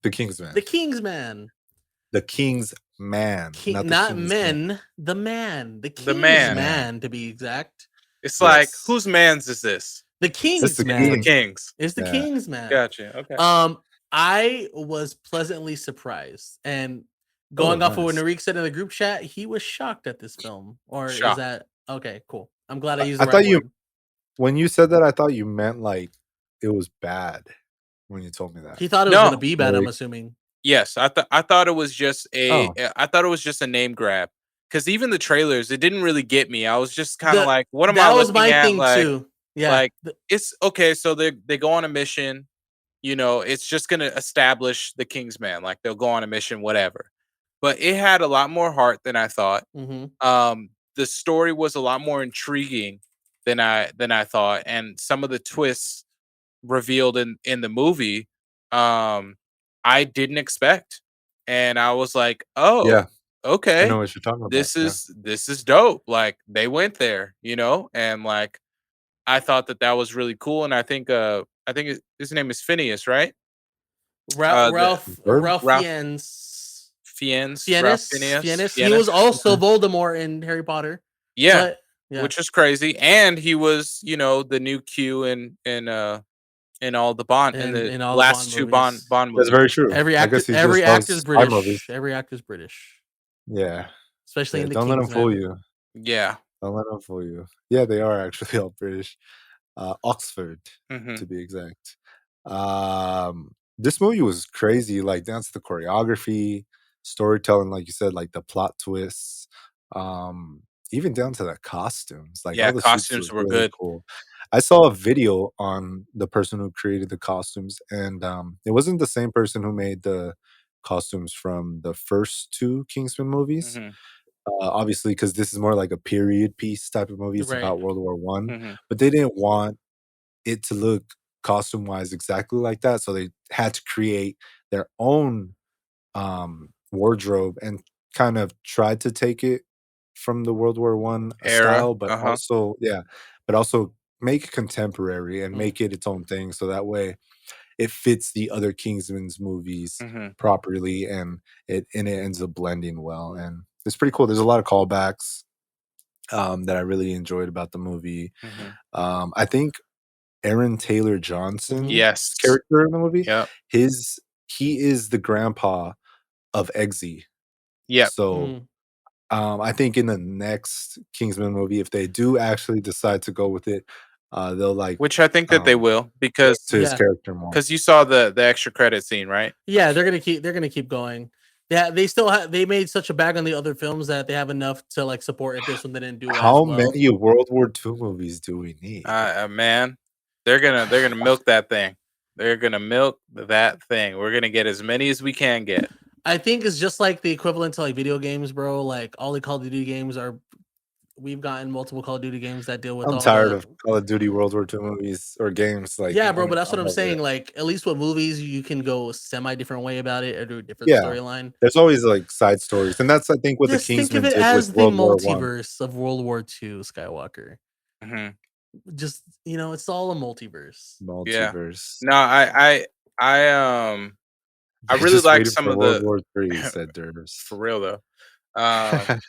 The Kingsman. The Kingsman. The Kingsman. Not men. The man. The Kingsman, to be exact. It's like, whose man's is this? The Kingsman. The Kings. It's the Kingsman. Gotcha. Okay. I was pleasantly surprised, and going off of what Narik said in the group chat, he was shocked at this film. Or is that okay? Cool. I'm glad I used the right word. When you said that, I thought you meant like it was bad. When you told me that, he thought it was going to be bad. I'm assuming. Yes, I thought it was just I thought it was just a name grab, because even the trailers, it didn't really get me. I was just kind of like, what am I looking at? That was my thing too. Yeah, like it's okay. So they go on a mission. It's just gonna establish the Kingsman. Like they'll go on a mission, whatever. but it had a lot more heart than I thought. Mhm. The story was a lot more intriguing than I thought, and some of the twists revealed in the movie, I didn't expect, and I was like, Yeah, "Oh, I know okay, what you're talking about. this Yeah. is this is dope." Like they went there, and like I thought that was really cool, and I think his name is Phineas, right? The Verb? Ralph Ralph Fiennes. Ralph Fiennes. He Fiennes. was also Okay. Voldemort in Harry Potter. Yeah, But yeah, which is crazy, and he was, the new Q in all the Bond in and the in all the Bond last 2 Bond movies. Bond That's movies. very true. I guess he Every just actor's loves spy movies. British. Every actor's British, Yeah. especially Yeah, in the don't let them fool Kingsman. you. Yeah. Don't let them fool you. Yeah, they are actually all British. Oxford, to Mhm. be exact. This movie was crazy, like, down to the choreography, storytelling, like you said, like, the plot twists, um, even down to the costumes, like, Yeah, all the suits costumes look were really good. cool. I saw a video on the person who created the costumes, and, it wasn't the same person who made the costumes from the first 2 Kingsman movies. Mhm. Obviously, because this is more like a period piece type of movie, it's Right. about World War One, Mhm. but they didn't want it to look costume-wise exactly like that, so they had to create their own, wardrobe and kind of tried to take it from the World War One, Era. style, but Uh-huh. also make it contemporary and Mm. make it its own thing, so that way it fits the other Kingsman's movies Mhm. properly, and it ends up blending well, and it's pretty cool. There's a lot of callbacks, that I really enjoyed about the movie. Mhm. I think Aaron Taylor Johnson's Mhm. Yes. character in the movie, Yep. his he is the grandpa of Eggsy. Yep. So, Mm. I think in the next Kingsman movie, if they do actually decide to go with it, they'll, like, Which I think that they will go because to his Yeah. character more. you saw the extra credit scene, right? Yeah, they're gonna keep going. Yeah, they made such a bag on the other films that they have enough to like support if this one didn't do as How well. many World War II movies do we need? Man, they're gonna milk that thing. They're gonna milk that thing. We're gonna get as many as we can get. I think it's just like the equivalent to like video games, bro. Like all the Call of Duty games are we've gotten multiple Call of Duty games that deal with I'm all tired the of Call of Duty World War II movies or games, like, yeah, bro, but that's what I'm I'm over saying. it. Like at least with movies, you can go semi different way about it or do a different Yeah. storyline. There's always, like, side stories, and that's, I think, what the Just think of Kingsman it did with as the World War One. multiverse of World War II, Skywalker. Mhm. Just it's all a multiverse. Yeah. Multiverse. No, I They really just like waited some for of World the War III, said Durs. for real though. Um,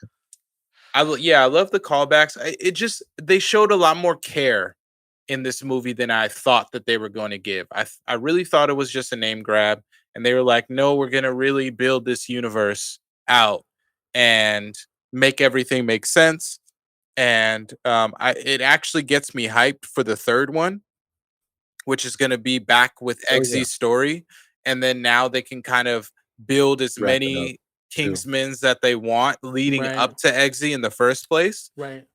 I love the callbacks. It just they showed a lot more care in this movie than I thought that they were going to give. I really thought it was just a name grab, and they were like, "No, we're gonna really build this universe out and make everything make sense." And it actually gets me hyped for the third one, which is going to be back with Oh, yeah. Eggsy's story, and then now they can kind of build as Wrap it up many too. Kingsmans that they want leading Right. up to Eggsy in the first place, Right.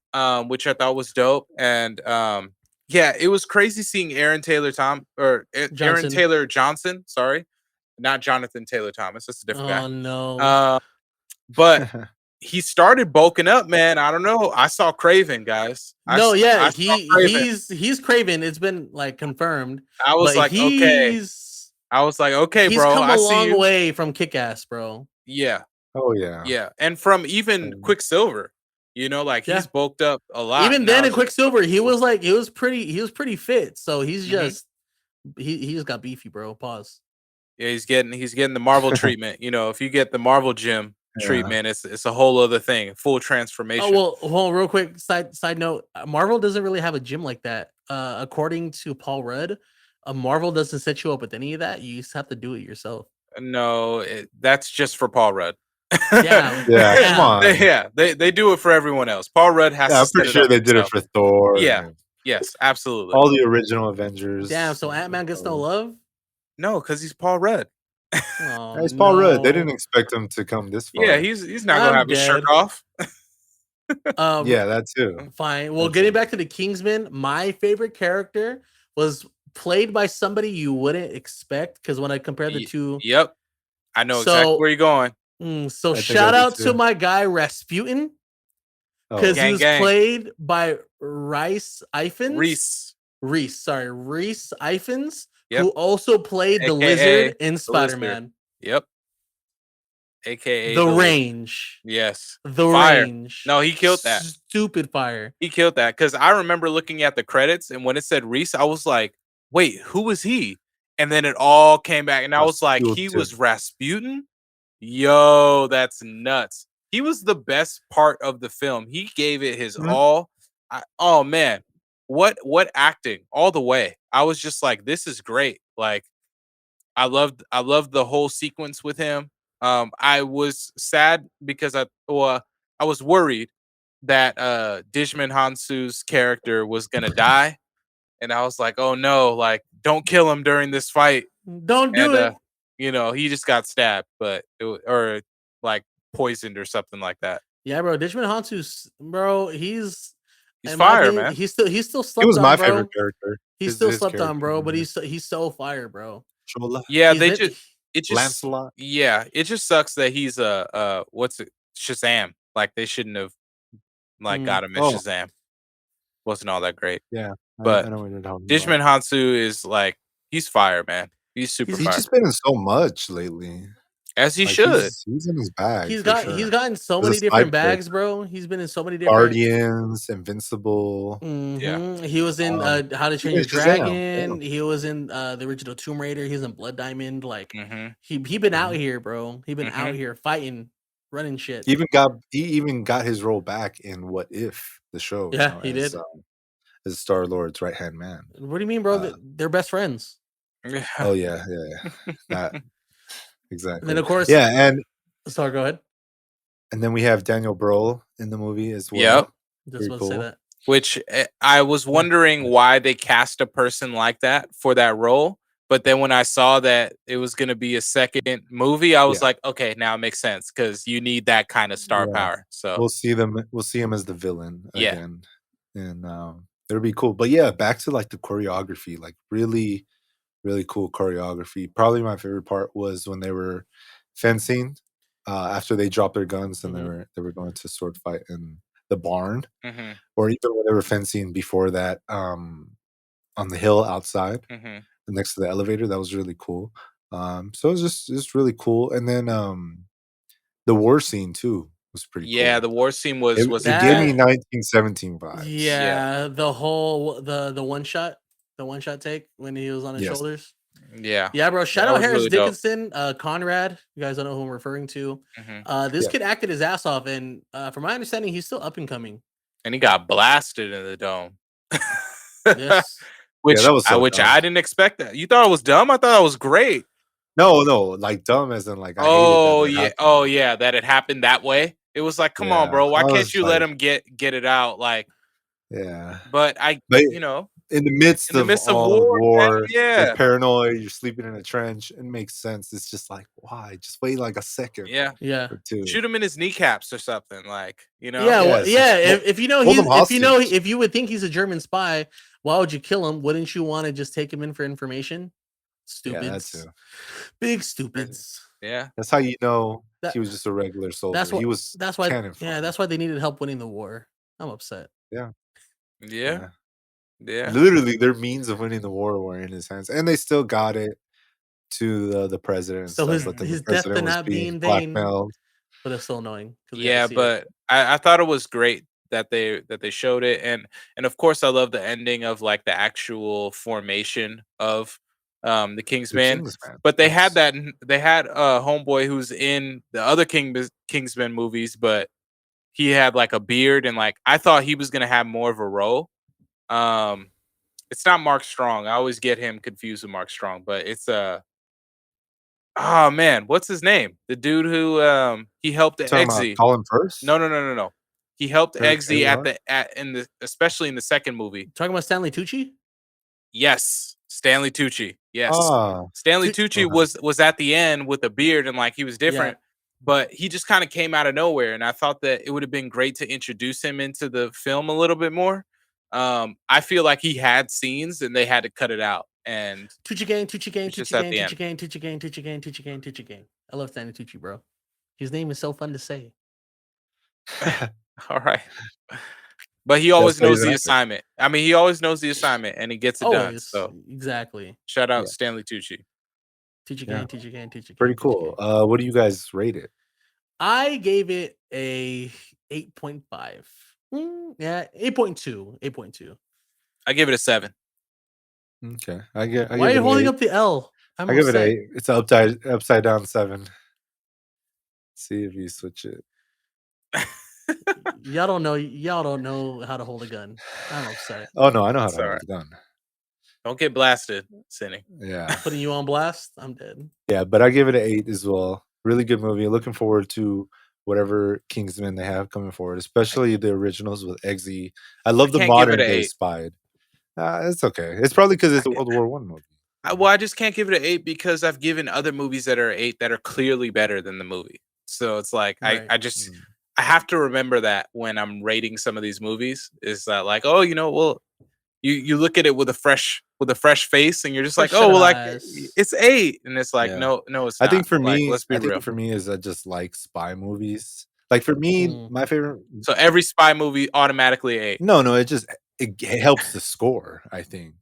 which I thought was dope. And yeah, it was crazy seeing Aaron Johnson. Taylor Johnson. Sorry, not Jonathan Taylor Thomas. That's a different Oh guy. no. But he started bulking up, man. I don't know. I saw Craven, guys. No, yeah, I saw Craven. he's Craven. It's been like confirmed, I was but like, okay. Okay, he's bro. come I a see long you. way from Kick-Ass, bro. Yeah. Oh, yeah. Yeah, and from even Um, Quicksilver, like Yeah. he's bulked up a lot. Even Now then in it's just Quicksilver, he was like he was pretty fit. So he's Mhm. just he just got beefy, bro. Pause. Yeah, he's getting the Marvel treatment. If you get the Marvel gym yeah. treatment, it's a whole other thing, full Oh transformation. well, hold on, real quick. Side note: Marvel doesn't really have a gym like that. According to Paul Rudd, Marvel doesn't set you up with any of that. You just have to do it yourself. No, that's just for Paul Rudd. Yeah, Yeah, come damn. on. They do it for everyone else. Paul Rudd has Yeah, to I'm set pretty it sure up they did it himself. for Thor Yeah. and Yes, absolutely. all the original Damn, Avengers. so Ant-Man gets no love? No, because he's Paul Rudd. Oh It's Paul Rudd. They didn't no. expect him to come this Yeah, far. he's not gonna I'm have his shirt dead. off. Uh Yeah, that too. fine. Well, That getting too. back to the Kingsman, my favorite character was played by somebody you wouldn't expect because when I compare the two, Yep. I know exactly so where you're going. So shout out to my guy Rasputin, because he was played by Rhys Ifans. Rhys Ifans, who also played the Lizard in Spider-Man. Yep. AKA the range. Yes. The fire. range. No, he killed that. Stupid fire. He killed that. Because I remember looking at the credits, and when it said Rhys, I was like, wait, who was he? And then it all came back, and I was like, he was Rasputin? Yo, that's nuts. He was the best part of the film. He gave it his all. Oh man, what acting all the way. I was just like, this is great. Like, I loved the whole sequence with him. I was sad because I was worried that Djimon Hounsou's character was gonna die, and I was like, oh no, like don't kill him during this fight. Don't do it. You know, he just got stabbed, but or like poisoned or something like that. Yeah, bro. Djimon Hounsou, bro, he's fire, man. He's still slept on. He was my favorite character. He's still slept on, bro. But he's so fire, bro. Yeah, it just Lancelot. Yeah, it just sucks that he's what's it, Shazam. Like they shouldn't have got him as Shazam. Wasn't all that great. Yeah, but I know what you're talking Djimon Hounsou is like he's fire, man. He's super fire. He's just been in so much lately. As he should. He's in his bag. He's gotten so many different bags, bro. He's been in so many different Guardians, Invincible. Yeah. He was in How to Train Your Dragon. He was in the original Tomb Raider. He's in Blood Diamond. Like he been out here, bro. He been out here fighting, running shit. He even got his role back in What If, the show. Yeah, he did. As Star-Lord's right-hand man. What do you mean, bro? They're best friends. Oh yeah. That exactly. And then of course, and sorry, go ahead. And then we have Daniel Brühl in the movie as well. Yep, just about to say that. Which I was wondering why they cast a person like that for that role, but then when I saw that it was going to be a second movie, I was like, okay, now it makes sense because you need that kind of star power. So we'll see him as the villain again, and it'll be cool. But yeah, back to like the choreography, like really. Really cool choreography. Probably my favorite part was when they were fencing after they dropped their guns and they were going to sword fight in the barn, or even when they were fencing before that on the hill outside next to the elevator. That was really cool. So it was just really cool. And then the war scene too was pretty cool. Yeah, the war scene was it gave me 1917 vibes. Yeah, the whole the one shot. The one shot take when he was on his shoulders. Yeah, bro. Shout out Harris Dickinson, Conrad. You guys don't know who I'm referring to. This kid acted his ass off, and from my understanding, he's still up and coming. And he got blasted in the dome. Yes, which I didn't expect that. You thought it was dumb? I thought it was great. No, like dumb as in like. Oh yeah, that it happened that way. It was like, come on, bro. Why can't you let him get it out? Like, but you know. In the midst of war, you're paranoid, you're sleeping in a trench. It makes sense. It's just like, why? Just wait like a second. Yeah. Or two. Shoot him in his kneecaps or something, like, you know. If you would think he's a German spy, why would you kill him? Wouldn't you want to just take him in for information? Stupids. Yeah, big stupids. Yeah, that's how you know he was just a regular soldier. That's why they needed help winning the war. I'm upset. Yeah. Literally, their means of winning the war were in his hands, and they still got it to the president. So his death did not be in vain. But it's still annoying. Yeah, but I thought it was great that they showed it, and of course I love the ending of like the actual formation of the Kingsman. But they had a homeboy who's in the other Kingsman movies, but he had like a beard, and like I thought he was gonna have more of a role. It's not Mark Strong. I always get him confused with Mark Strong, but it's oh man, what's his name? The dude who he helped Eggsy. Colin Firth? No. He helped Eggsy especially in the second movie. Talking about Stanley Tucci? Yes, Stanley Tucci. Yes, Stanley Tucci was at the end with a beard and like he was different. But he just kind of came out of nowhere, and I thought that it would have been great to introduce him into the film a little bit more. I feel like he had scenes and they had to cut it out. And Tucci gang. I love Stanley Tucci, bro. His name is so fun to say. All right. But he always knows the assignment. I mean, he always knows the assignment and he gets it done. So exactly. Shout out Stanley Tucci. Teacher Kane, Teacher Kane, Teacher Kane. Pretty cool. What do you guys rate it? I gave it a 8.5. Yeah, 8.2. 8.2. I give it a 7. Okay. Why are you holding up the L? I give it 8. It's an upside down 7. See if you switch it. Y'all don't know how to hold a gun. I'm upset. Oh no, I know how to hold a gun. Don't get blasted, Cindy. Yeah. Putting you on blast, I'm dead. Yeah, but I give it an 8 as well. Really good movie. Looking forward to whatever Kingsman they have coming forward, especially the originals with Eggsy. I love the modern day Spy. It's okay. It's probably because it's a World War I movie. Well, I just can't give it an 8 because I've given other movies that are 8 that are clearly better than the movie. So it's like I have to remember that when I'm rating some of these movies. Is that like, oh, well, you look at it with a fresh face and you're just like, oh, well, like it's 8, and it's like, no, it's not. I think for me, let's be real. For me is I just like spy movies. Like for me, my favorite. So every spy movie automatically 8. No, it helps the score. I think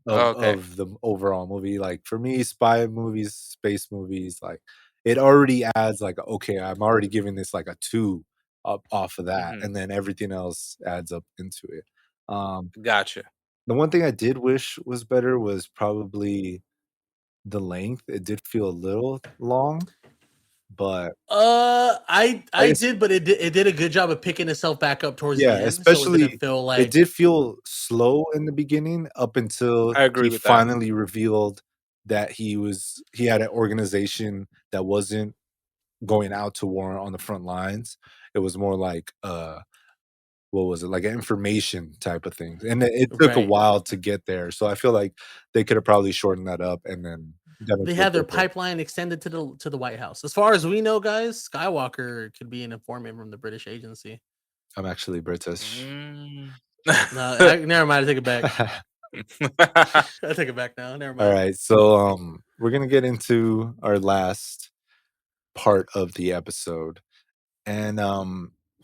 of the overall movie. Like for me, spy movies, space movies, like it already adds like, okay, I'm already giving this like a 2 up off of that, and then everything else adds up into it. Gotcha. The one thing I did wish was better was probably the length. It did feel a little long, but I did, but it did a good job of picking itself back up towards the end. Especially so it didn't feel like it did feel slow in the beginning up until he finally revealed that he had an organization that wasn't going out to war on the front lines. It was more like what was it, like an information type of thing, and it took a while to get there. So I feel like they could have probably shortened that up, and then they had their pipeline extended to the White House. As far as we know, guys, Skywalker could be an informant from the British agency. I'm actually British. No, never mind. I take it back. I take it back now. Never mind. All right, so we're gonna get into our last part of the episode, and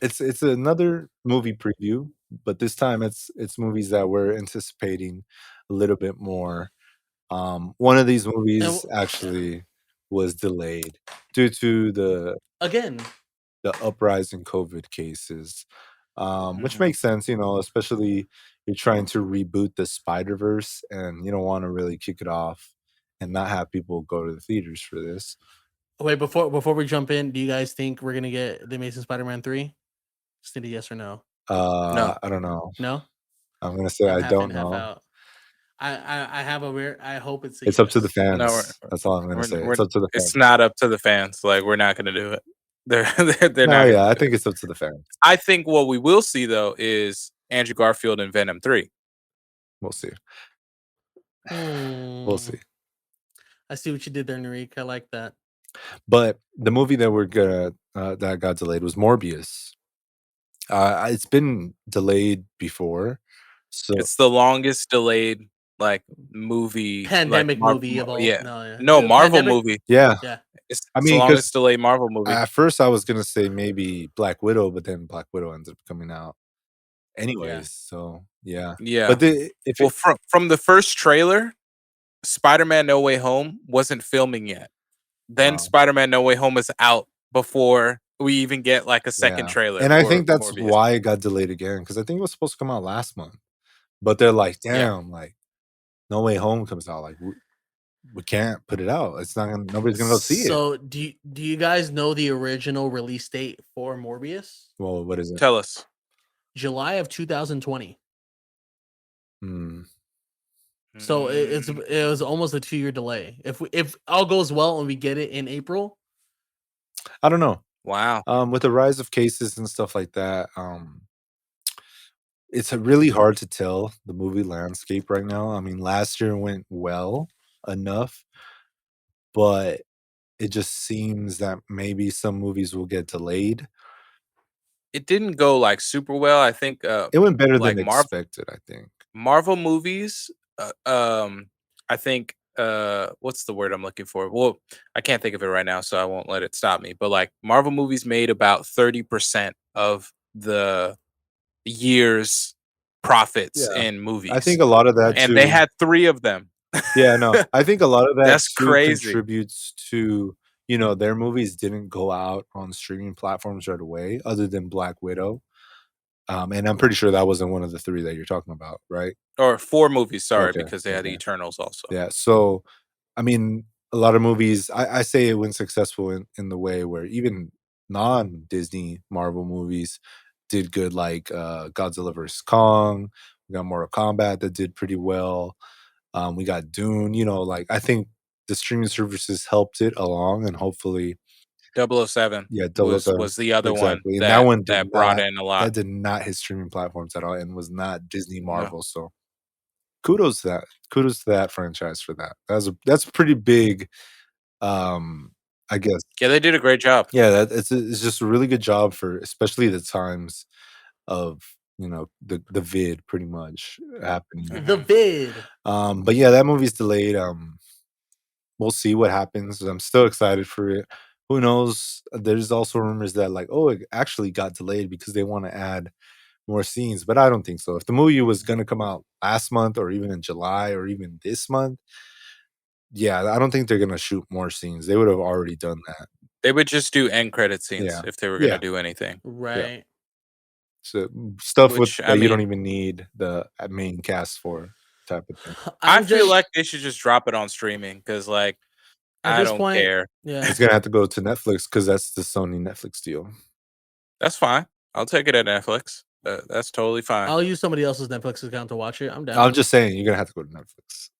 it's another movie preview, but this time it's movies that we're anticipating a little bit more. One of these movies actually was delayed due to the uprising COVID cases, which makes sense, especially you're trying to reboot the Spider-Verse and you don't want to really kick it off and not have people go to the theaters for this. Wait, before we jump in, do you guys think we're gonna get The Amazing Spider-Man 3? Just need a yes or no. No, I don't know. No, I'm gonna say I don't know. I have a weird. I hope it's. It's up to the fans. No, that's all I'm gonna say. It's up to the fans. It's not up to the fans. Like we're not gonna do it. They're not. Yeah, I think it's up to the fans. I think what we will see though is Andrew Garfield and Venom 3. We'll see. We'll see. I see what you did there, Narik. I like that. But the movie that we're gonna that got delayed was Morbius. It's been delayed before, so it's the longest delayed movie, pandemic movie of all. No, Marvel movie. Yeah. It's the longest delayed Marvel movie. At first, I was gonna say maybe Black Widow, but then Black Widow ends up coming out anyways. So yeah. But from the first trailer, Spider-Man No Way Home wasn't filming yet. Then Spider-Man No Way Home is out before we even get like a second trailer. And I think that's why it got delayed again, because I think it was supposed to come out last month. But they're like, damn, like No Way Home comes out, like we can't put it out. It's not gonna, nobody's gonna go see it. So do you guys know the original release date for Morbius? Well, what is it? Tell us. July of 2020. So it was almost a 2-year delay. If all goes well and we get it in April, I don't know. Wow. With the rise of cases and stuff like that, it's really hard to tell the movie landscape right now. I mean, last year went well enough, but it just seems that maybe some movies will get delayed. It didn't go like super well. I think it went better than expected. I think Marvel movies. I think what's the word I'm looking for? Well, I can't think of it right now, so I won't let it stop me. But like Marvel movies made about 30% of the year's profits Yeah. in I movies, think a lot of that Right. and they too. had 3 of them. Yeah, no. I think a lot of that That's too crazy. contributes to, their movies didn't go out on streaming platforms right away, other than Black Widow. And I'm pretty sure that wasn't one of the 3 that you're talking about, right? Or 4 movies, sorry, Okay, because they had the okay. Eternals also. Yeah, so, I mean, a lot of movies I say it went successful in the way where even non-Disney Marvel movies did good, like, Godzilla vs. Kong. We got Mortal Kombat that did pretty well. We got Dune, like, I think the streaming services helped it along, and hopefully 007 yeah, was the other one exactly, and that that one did brought not in a lot. hit streaming platforms at all and was not Disney No. Marvel, so kudos to that. Kudos to that franchise for that. That's pretty big, I guess. Yeah, they did a great job. Yeah, it's just a really good job for especially the times of, the vid pretty much happening. The vid. But yeah, that movie's delayed. We'll see what happens. I'm still excited for it. Who knows? There's also rumors that like, oh, it actually got delayed because they want to add more scenes, but I don't think so. If the movie was gonna come out last month or even in July or even this month, yeah, I don't think they're gonna shoot more scenes. They would have already done that. They would just do end credit scenes Yeah. if they were Yeah. gonna do anything. Right. So stuff Which, I that you don't mean even need the main cast for type of thing. I feel like they should just drop it on streaming because, like, at I this don't point, care. yeah. It's gonna have to go to Netflix because that's the Sony Netflix deal. That's fine. I'll take it at Netflix. That's totally fine. I'll use somebody else's Netflix account to watch it. I'm down. I'm just saying you're gonna have to go to Netflix.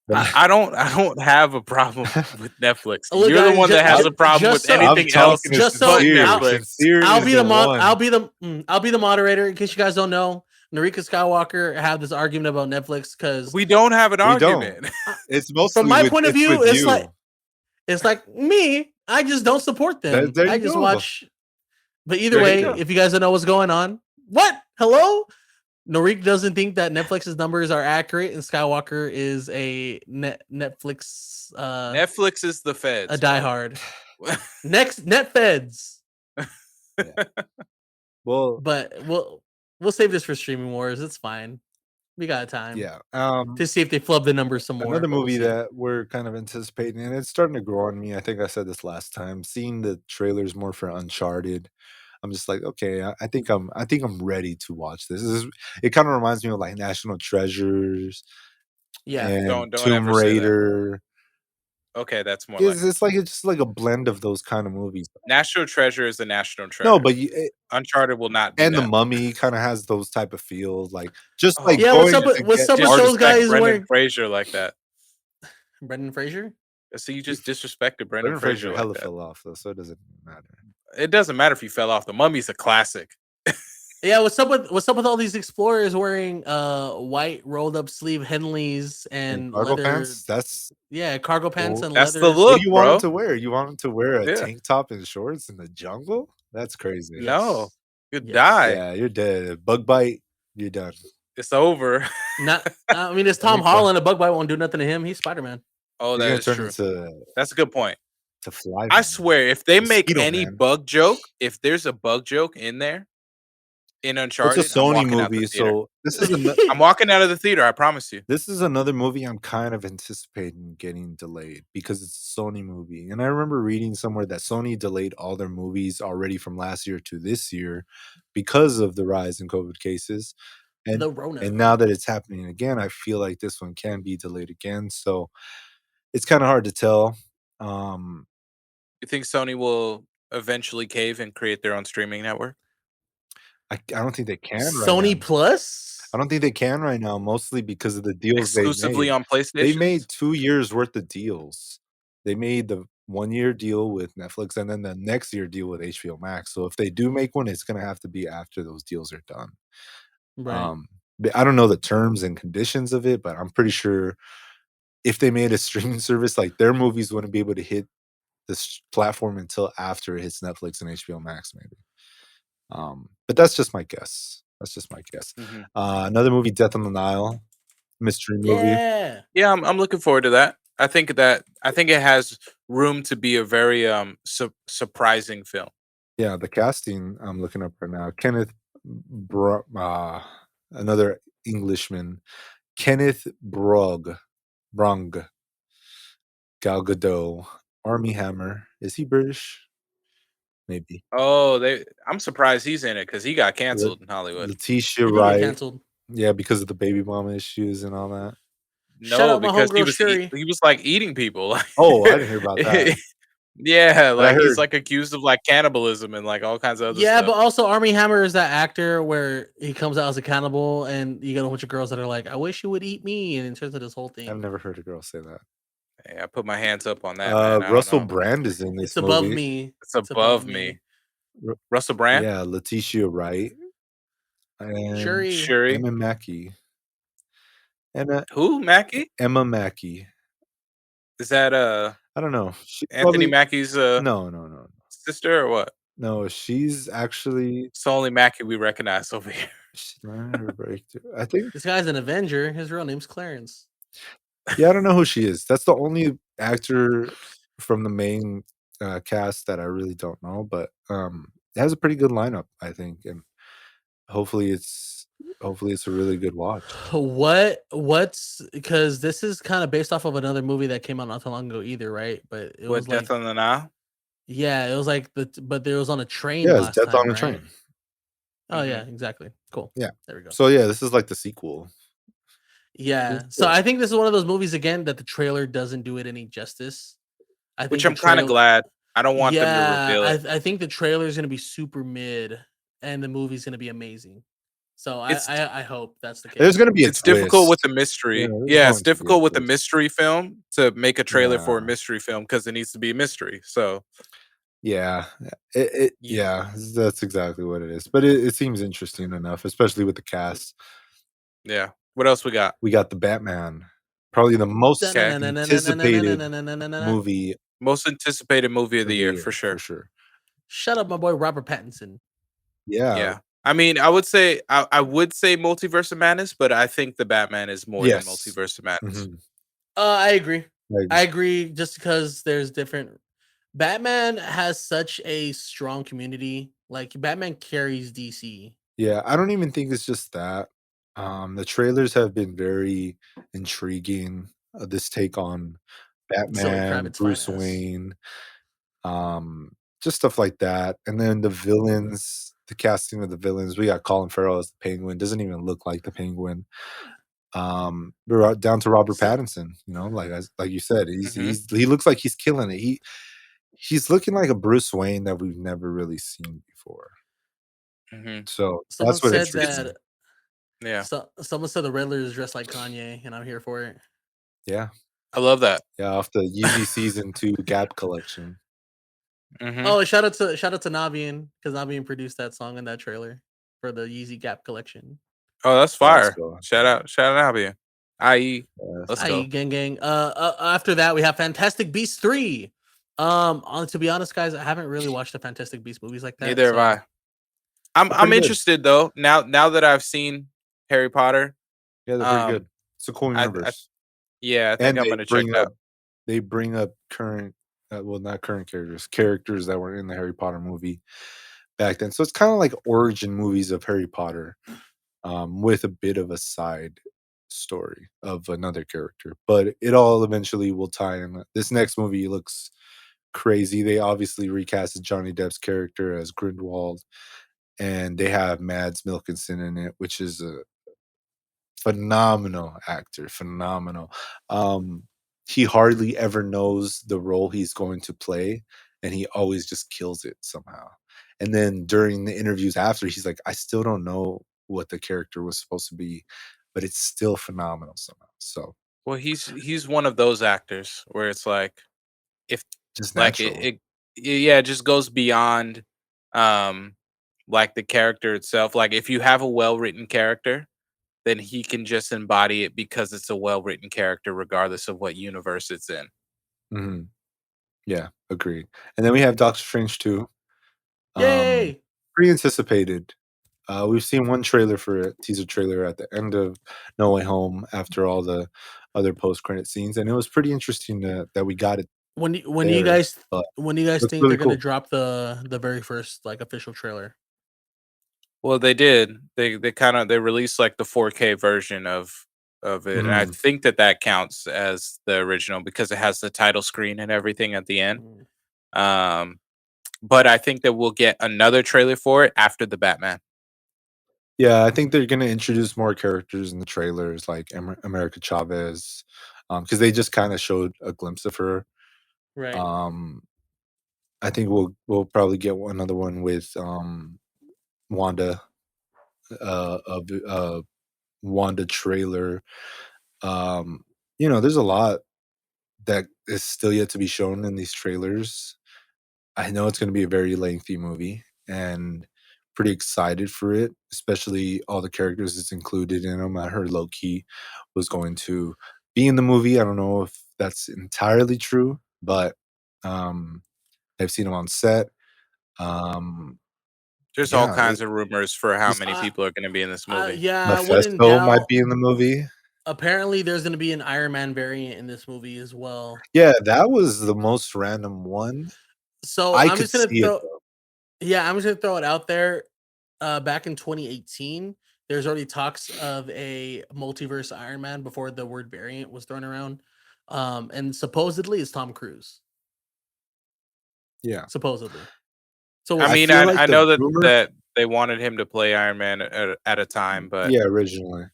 I don't have a problem with Netflix. Look, You're the guys, one that has a problem with anything else just but so Netflix. I'll be the moderator in case you guys don't know. Narika Skywalker have this argument about Netflix because we don't have an argument. It's mostly from my point of view, it's you. like me. I just don't support them. There I you just go. watch. But either way, if you guys don't know what's going on, what? Hello? Narik doesn't think that Netflix's numbers are accurate, and Skywalker is a Netflix. Netflix is the feds. A diehard. Next, Netfeds. Yeah. Well, but we'll save this for streaming wars. It's fine. We got time. Yeah. To see if they flub the numbers some more. Another movie that we're kind of anticipating, and it's starting to grow on me. I think I said this last time. Seeing the trailers more for Uncharted, I'm just like, okay, I think I'm ready to watch this. It kind of reminds me of like National Treasures, and don't Tomb ever say that. Raider. Okay, that's more it's just like a blend of those kind of movies. National Treasure is the National Treasure. No, but Uncharted will not. And The Mummy kind of has those type of feels, like just like yeah. What's up with those guys Brendan Fraser like that? Brendan Fraser. So you just disrespected Brendan Fraser. Hella fell off though, so it doesn't matter. It doesn't matter if you fell off. The Mummy's a classic. Yeah, what's up with all these explorers wearing white rolled up sleeve Henleys and cargo leather pants? Cargo pants and that's leather. the look, what do you want him to wear? You want him to wear a tank top and shorts in the jungle? That's crazy. Yes. No, you'd die. Yeah, you're dead. Bug bite, you're done. It's over. I mean, it's Tom Holland. A bug bite won't do nothing to him. He's Spider-Man. Oh, that is true. That's a good point. To fly. I swear, if they make any bug joke, if there's a bug joke in there, in Uncharted, it's a Sony movie, so this is. I'm walking out of the theater. I promise you. This is another movie I'm kind of anticipating getting delayed because it's a Sony movie, and I remember reading somewhere that Sony delayed all their movies already from last year to this year because of the rise in COVID cases. And, the Rona. And now that it's happening again, I feel like this one can be delayed again. So it's kind of hard to tell. You think Sony will eventually cave and create their own streaming network? I don't think they can. Sony right now. Plus? I don't think they can right now, mostly because of the deals exclusively on PlayStation. They made 2 years worth of deals. They made the 1-year deal with Netflix and then the next year deal with HBO Max. So if they do make one, it's going to have to be after those deals are done. Right. I don't know the terms and conditions of it, but I'm pretty sure if they made a streaming service, like their movies wouldn't be able to hit this platform until after it hits Netflix and HBO Max, maybe. But that's just my guess. Mm-hmm. Another movie, Death on the Nile. mystery movie. Yeah. Yeah, I'm looking forward to that. I think it has room to be a very surprising film. Yeah, the casting I'm looking up right now. Another Englishman, Kenneth Brong, Gal Gadot, Army Hammer. Is he British? Maybe. Oh, I'm surprised he's in it because he got Le canceled in Hollywood. Letitia He did get Wright. canceled. Yeah, because of the baby mama issues and all that. Shout No, out my because he homegirl was Shuri. he was like eating people. Oh, I didn't hear about that. Yeah, But I like he's heard like accused of like cannibalism and like all kinds of other Yeah, stuff. but also Army Hammer is that actor where he comes out as a cannibal, and you get a bunch of girls that are like, "I wish you would eat me," and it turns into this whole thing. I've never heard a girl say that. Hey, I put my hands up on that, man. I don't Russell know. Brand is in It's this above movie. me. It's above me. Russell Brand? Yeah, Letitia Wright and Shuri. Shuri. Emma Mackey. Who? Mackey? Emma Mackey. Is that I don't know. She Anthony probably Mackie's no. sister or what? No, she's actually It's the only Mackie we recognize over here. she's not her breakthrough. I think This guy's an Avenger. His real name's Clarence. yeah, I don't know who she is. That's the only actor from the main cast that I really don't know, but it has a pretty good lineup, I think, and hopefully it's a really good watch. What's because this is kind of based off of another movie that came out not too long ago either, right? But it was Death like on the Nile? yeah, it was like but there was on a train Yeah, it's last Death time, on a right? Train. Oh yeah, exactly. Cool. Yeah. There we go. So yeah, this is like the sequel. Yeah. So I think this is one of those movies again that the trailer doesn't do it any justice. I think Which I'm kind of glad. I don't want them to reveal it. I think the trailer is gonna be super mid, and the movie's gonna be amazing. So I hope that's the case. There's gonna be a It's difficult with twist. the mystery. Yeah, Yeah, it's difficult with the mystery film to make a trailer for a Yeah. mystery film because it needs to be a mystery. So Yeah, yeah, that's exactly what it is. But it seems interesting enough, especially with the cast. yeah. What else we got? We got the Batman, probably the most Okay. anticipated movie Most anticipated movie of the year for for sure. sure. Shut up, my boy Robert Pattinson. Yeah. Yeah. I mean, I would say Multiverse of Madness, but I think the Batman is more than Multiverse of Madness. Mhm. I agree. I agree just because there's different Batman has such a strong community. Like Batman carries DC. Yeah, I don't even think it's just that. The trailers have been very intriguing. This take on Zoe Batman, Kravitz Bruce fine ass. Wayne, just stuff like that. And then the villains, the casting of the villains. We got Colin Farrell as the Penguin. Doesn't even look like the Penguin. We're down to Robert Pattinson. You know, like you said, he looks like he's killing it. He's looking like a Bruce Wayne that we've never really seen before. So Someone that's what said intrigues me. that. Yeah. So someone said the Riddler is dressed like Kanye, and I'm here for it. Yeah. I love that. Yeah, off the Yeezy Season 2 Gap collection. Oh, shout out to Navian because Navian produced that song in that trailer for the Yeezy Gap collection. Oh, that's fire! Shout out Navian. IE, let's go. Gang. After that we have Fantastic Beasts 3. To be honest, guys, I haven't really watched the Fantastic Beasts movies like that. Neither have I. I'm interested though. Now that I've seen Harry Potter. Yeah, they're pretty good. It's a cool universe. I think I'm gonna check it out. They bring up current, well, not current characters that were in the Harry Potter movie back then. So it's kind of like origin movies of Harry Potter, with a bit of a side story of another character. But it all eventually will tie in. This next movie looks crazy. They obviously recasted Johnny Depp's character as Grindelwald, and they have Mads Mikkelsen in it, which is a phenomenal actor. Phenomenal. He hardly ever knows the role he's going to play, and he always just kills it somehow. And then during the interviews after, he's like, I still don't know what the character was supposed to be, but it's still phenomenal somehow. So, well, he's one of those actors where it's like, if just like natural. it just goes beyond like the character itself. Like if you have a well-written character, then he can just embody it because it's a well-written character regardless of what universe it's in. Mm-hmm. Yeah, agreed. And then we have Doctor Strange 2. Yay! Pre-anticipated. We've seen one trailer for it, teaser trailer at the end of No Way Home after all the other post-credit scenes, and it was pretty interesting that we got it When do you there, guys but it's think really they're gonna cool. drop the very first like official trailer? Well, they did. They released like the 4K version of it, and I Mhm. think that counts as the original because it has the title screen and everything at the end. Mm. Um, but I think that we'll get another trailer for it after the Batman. Yeah, I think they're gonna introduce more characters in the trailers, like America Chavez, because they just kinda showed a glimpse of her. Right. Um, I think we'll probably get another one with, Wanda, of Wanda trailer. Um, there's a lot that is still yet to be shown in these trailers. I know it's gonna be a very lengthy movie, and pretty excited for it, especially all the characters it's included in them. I heard Loki was going to be in the movie. I don't know if that's entirely true, but, um, I've seen him on set. Um, There's all yeah, kinds of rumors for how this many people are going to be in this movie. Yeah, I wouldn't Mephisto might doubt. be in the movie. Apparently, there's gonna be an Iron Man variant in this movie as well. Yeah, that was the most random one. So I I'm could just gonna see it throw. though. Yeah, I'm just gonna throw it out there. Back in 2018, there's already talks of a multiverse Iron Man before the word variant was thrown around. And supposedly it's Tom Cruise. Yeah. Supposedly. So we'll I I mean, see. feel like I the know that rumor they wanted him to play Iron Man at a time, but yeah, originally.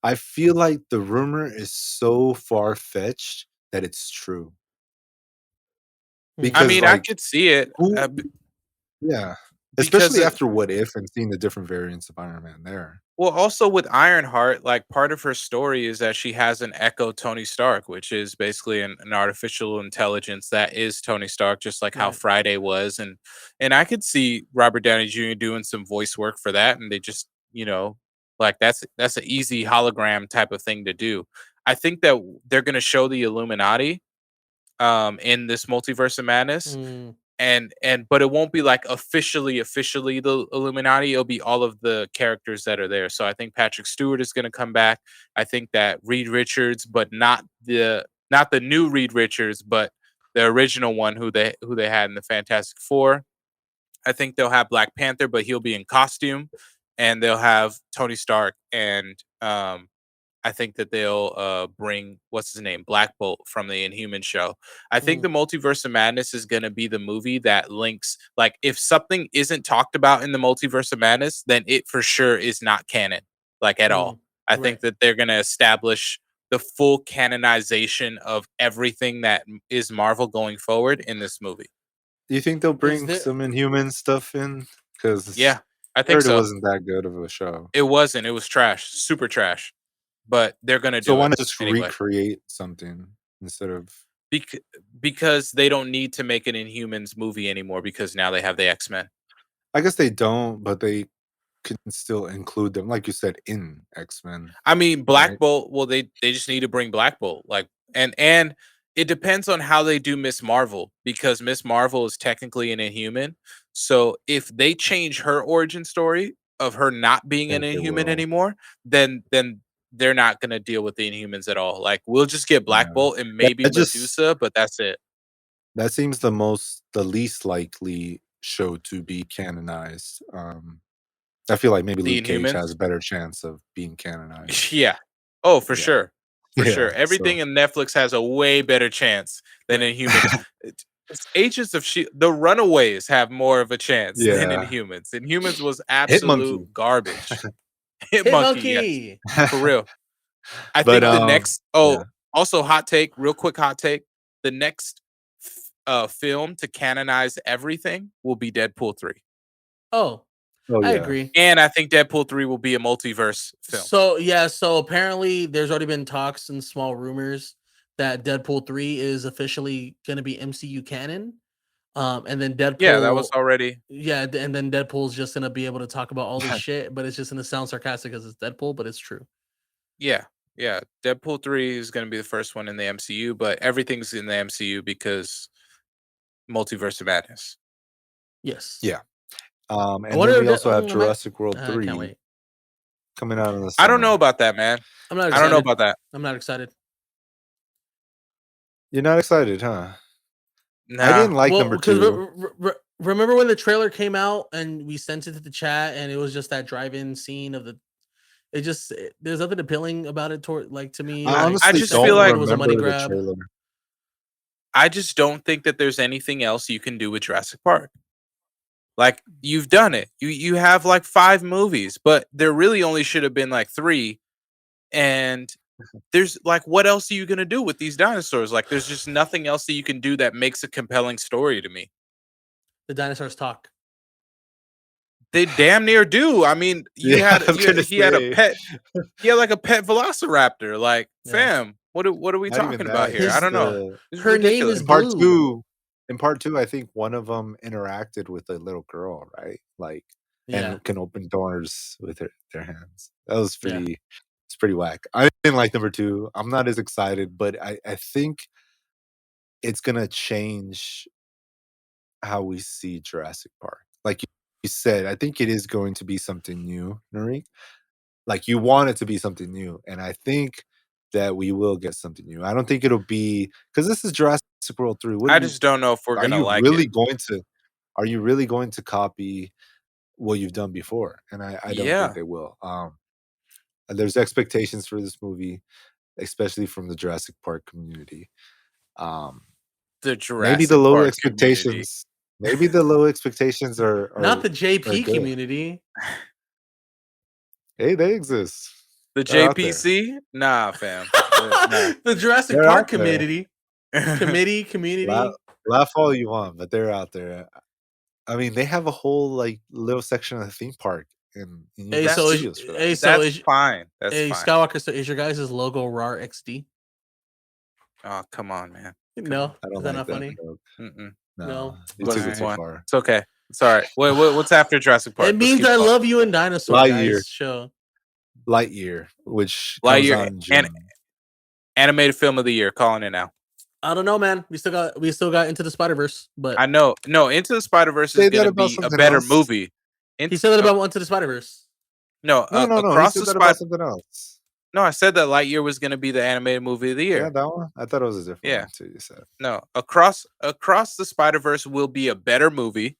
I feel like the rumor is so far-fetched that it's true. Hmm. I Because, mean, I like, could see it who yeah. because Especially after What If and seeing the different variants of Iron Man there. well, also with Ironheart, like part of her story is that she has an echo Tony Stark, which is basically an artificial intelligence that is Tony Stark, just like how Right. Friday was, and I could see Robert Downey Jr. doing some voice work for that, and they just like that's an easy hologram type of thing to do. I think that they're going to show the Illuminati in this multiverse of madness, Mm, and but it won't be like officially the Illuminati. It'll be all of the characters that are there. So I think Patrick Stewart is going to come back. I think that Reed Richards, but not the new Reed Richards, but the original one who they had in the Fantastic Four. I think they'll have Black Panther, but he'll be in costume, and they'll have Tony Stark and I think that they'll bring what's his name, Black Bolt from the Inhuman show. I think mm, the Multiverse of Madness is going to be the movie that links. Like, if something isn't talked about in the Multiverse of Madness, then it for sure is not canon, like at all. mm. I think Right. that they're going to establish the full canonization of everything that is Marvel going forward in this movie. Do you think they'll Is bring there some Inhuman stuff in? Because Yeah, I I think heard it so. wasn't that good of a show. It wasn't. It was trash, super trash. But they're gonna So do why it not just anyway. recreate something instead of Bec- because they don't need to make an Inhumans movie anymore because now they have the X-Men. I guess they don't, but they can still include them, like you said, in X-Men, I mean, Black right? Bolt. Well, they just need to bring Black Bolt. Like, and it depends on how they do Miss Marvel because Miss Marvel is technically an Inhuman. So if they change her origin story of her not being an Think they Inhuman will. anymore, then they're not gonna deal with the Inhumans at all. Like, we'll just get Black Yeah. Bolt and maybe That just Medusa, but that's it. that seems the least likely show to be canonized. I feel like maybe The Luke Cage Inhumans. has a better chance of being canonized. Yeah. Oh, for Yeah. sure. For sure. Yeah. So Everything in Netflix has a way better chance than right. Inhumans. It's Agents of the Runaways have more of a chance than yeah. Inhumans. Inhumans was Hit absolute Monkey. garbage. Hit Hit Monkey, yes. monkey. For real. I But think the next yeah. also hot take, real quick hot take. The next film to canonize everything will be Deadpool 3. Oh, Oh I yeah. agree. And I think Deadpool 3 will be a multiverse film. So yeah, so apparently there's already been talks and small rumors that Deadpool 3 is officially gonna be MCU canon. And then Yeah, that was Deadpool, already yeah, and then Deadpool's just gonna be able to talk about all this shit, but it's just gonna sound sarcastic because it's Deadpool, but it's true. Yeah, yeah. Deadpool 3 is gonna be the first one in the MCU, but everything's in the MCU because Multiverse of Madness. Yes. Yeah. And then we also have Jurassic World I 3 can't wait. coming out in the I summer. don't know about that, man. I'm not I excited. don't know about that. I'm not excited. You're not excited, huh? Nah. I didn't like number 2. Remember when the trailer came out and we sent it to the chat and it was just that drive-in scene of the. There's nothing appealing about it to me. I honestly I just don't feel like it was a money remember the grab. trailer. I just don't think that there's anything else you can do with Jurassic Park. Like, you've done it. You have like 5 movies, but there really only should have been like 3. And there's like, what else are you gonna do with these dinosaurs? Like, there's just nothing else that you can do that makes a compelling story to me. The dinosaurs talk. They damn near do. I mean, he had a pet. He had like a pet velociraptor. Like, fam, what are we talking about here? I don't know. Her name is Blue. In part 2, I think one of them interacted with a little girl, right? Like, and can open doors with their hands. That was pretty. It's pretty whack. I didn't like number 2. I'm not as excited, but I think it's gonna change how we see Jurassic Park. Like you said, I think it is going to be something new, Nuri. Like, you want it to be something new, and I think that we will get something new. I don't think it'll be because this is Jurassic World 3. I just don't know if we're gonna like it. Are you really going to copy what you've done before? And I don't think they will. There's expectations for this movie, especially from the Jurassic Park community. The Jurassic maybe the low Park expectations. Community. Maybe the low expectations are not the JP community. Hey, they exist. The JPC? Nah, fam. The Jurassic Park community. Community. Laugh all you want, but they're out there. I mean, they have a whole like little section of the theme park in that's fine. That's fine. Skywalker, so is your guys' logo RAR XD? Oh, come on, man. No, I don't is that like not that funny? No. You took it too far. It's okay. It's all right. What's after Jurassic Park? It means I love you and dinosaur guys show. Lightyear, which comes out in June. Animated film of the year. Calling it now. I don't know, man. We still got Into the Spider-Verse, but I know. No, Into the Spider-Verse is gonna be a better movie. He said that about Into the Spider-Verse. No, Across the Spider-Verse. Something else. No, I said that Lightyear was going to be the animated movie of the year. Yeah, that one. I thought it was a different one too. You said no. Across the Spider-Verse will be a better movie,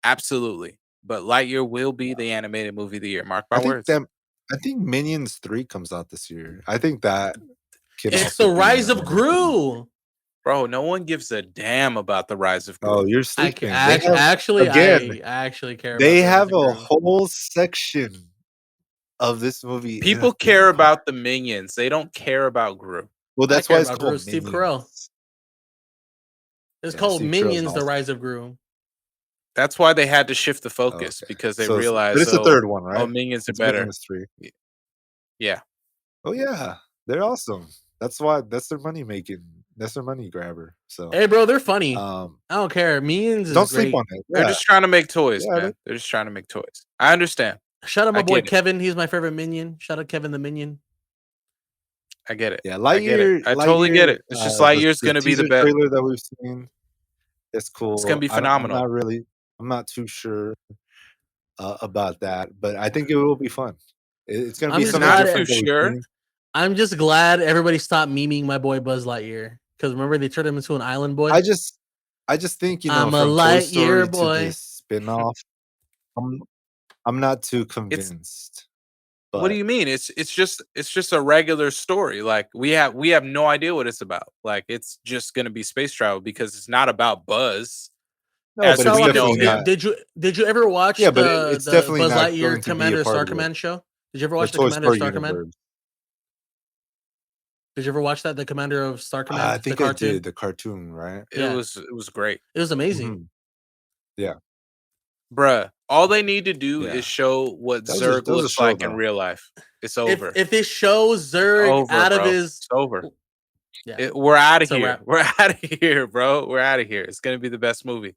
absolutely. But Lightyear will be the animated movie of the year. Mark my words. I think Minions 3 comes out this year. I think that it's the Rise of Gru. Bro, no one gives a damn about the Rise of Gru. Oh, you're sleeping. I actually care. They have a whole section of this movie. People care about the Minions. They don't care about Gru. Well, that's why it's called Steve Carell. It's called Minions: The Rise of Gru. That's why they had to shift the focus because they realized. But it's the third one, right? Oh, Minions are better. Yeah. Oh yeah, they're awesome. That's why. That's their money making. That's their money grabber. So hey, bro, they're funny. I don't care. Minions is don't great. sleep on it. They're just trying to make toys, man. They're just trying to make toys. I understand. Shout out my boy Kevin. He's my favorite minion. Shout out Kevin the Minion. I get it. Yeah, Lightyear. I totally get it. It's just Lightyear's going to be the best trailer that we've seen. It's cool. It's going to be phenomenal. I'm not too sure about that, but I think it will be fun. It's going to be something different. Sure. I'm just glad everybody stopped memeing my boy Buzz Lightyear because remember they turned him into an island boy. I just think I'm a Lightyear boy. Spin-off. I'm not too convinced. What do you mean? It's just a regular story. Like we have no idea what it's about. Like it's just gonna be space travel because it's not about Buzz. No, but it's definitely not. Did you ever watch but it's definitely Buzz not Lightyear Commander Star Command show? Did you ever watch the Commander of Star Command? Did you ever watch that? The Commander of Star Command? I think I did. The cartoon, right? It was great. It was amazing. Mm-hmm. Yeah. Bruh, all they need to do is show what Zurg looks like in real life. It's over. If they show Zurg out of his... It's over. Yeah. We're out of here. We're out of here, bro. We're out of here. It's going to be the best movie.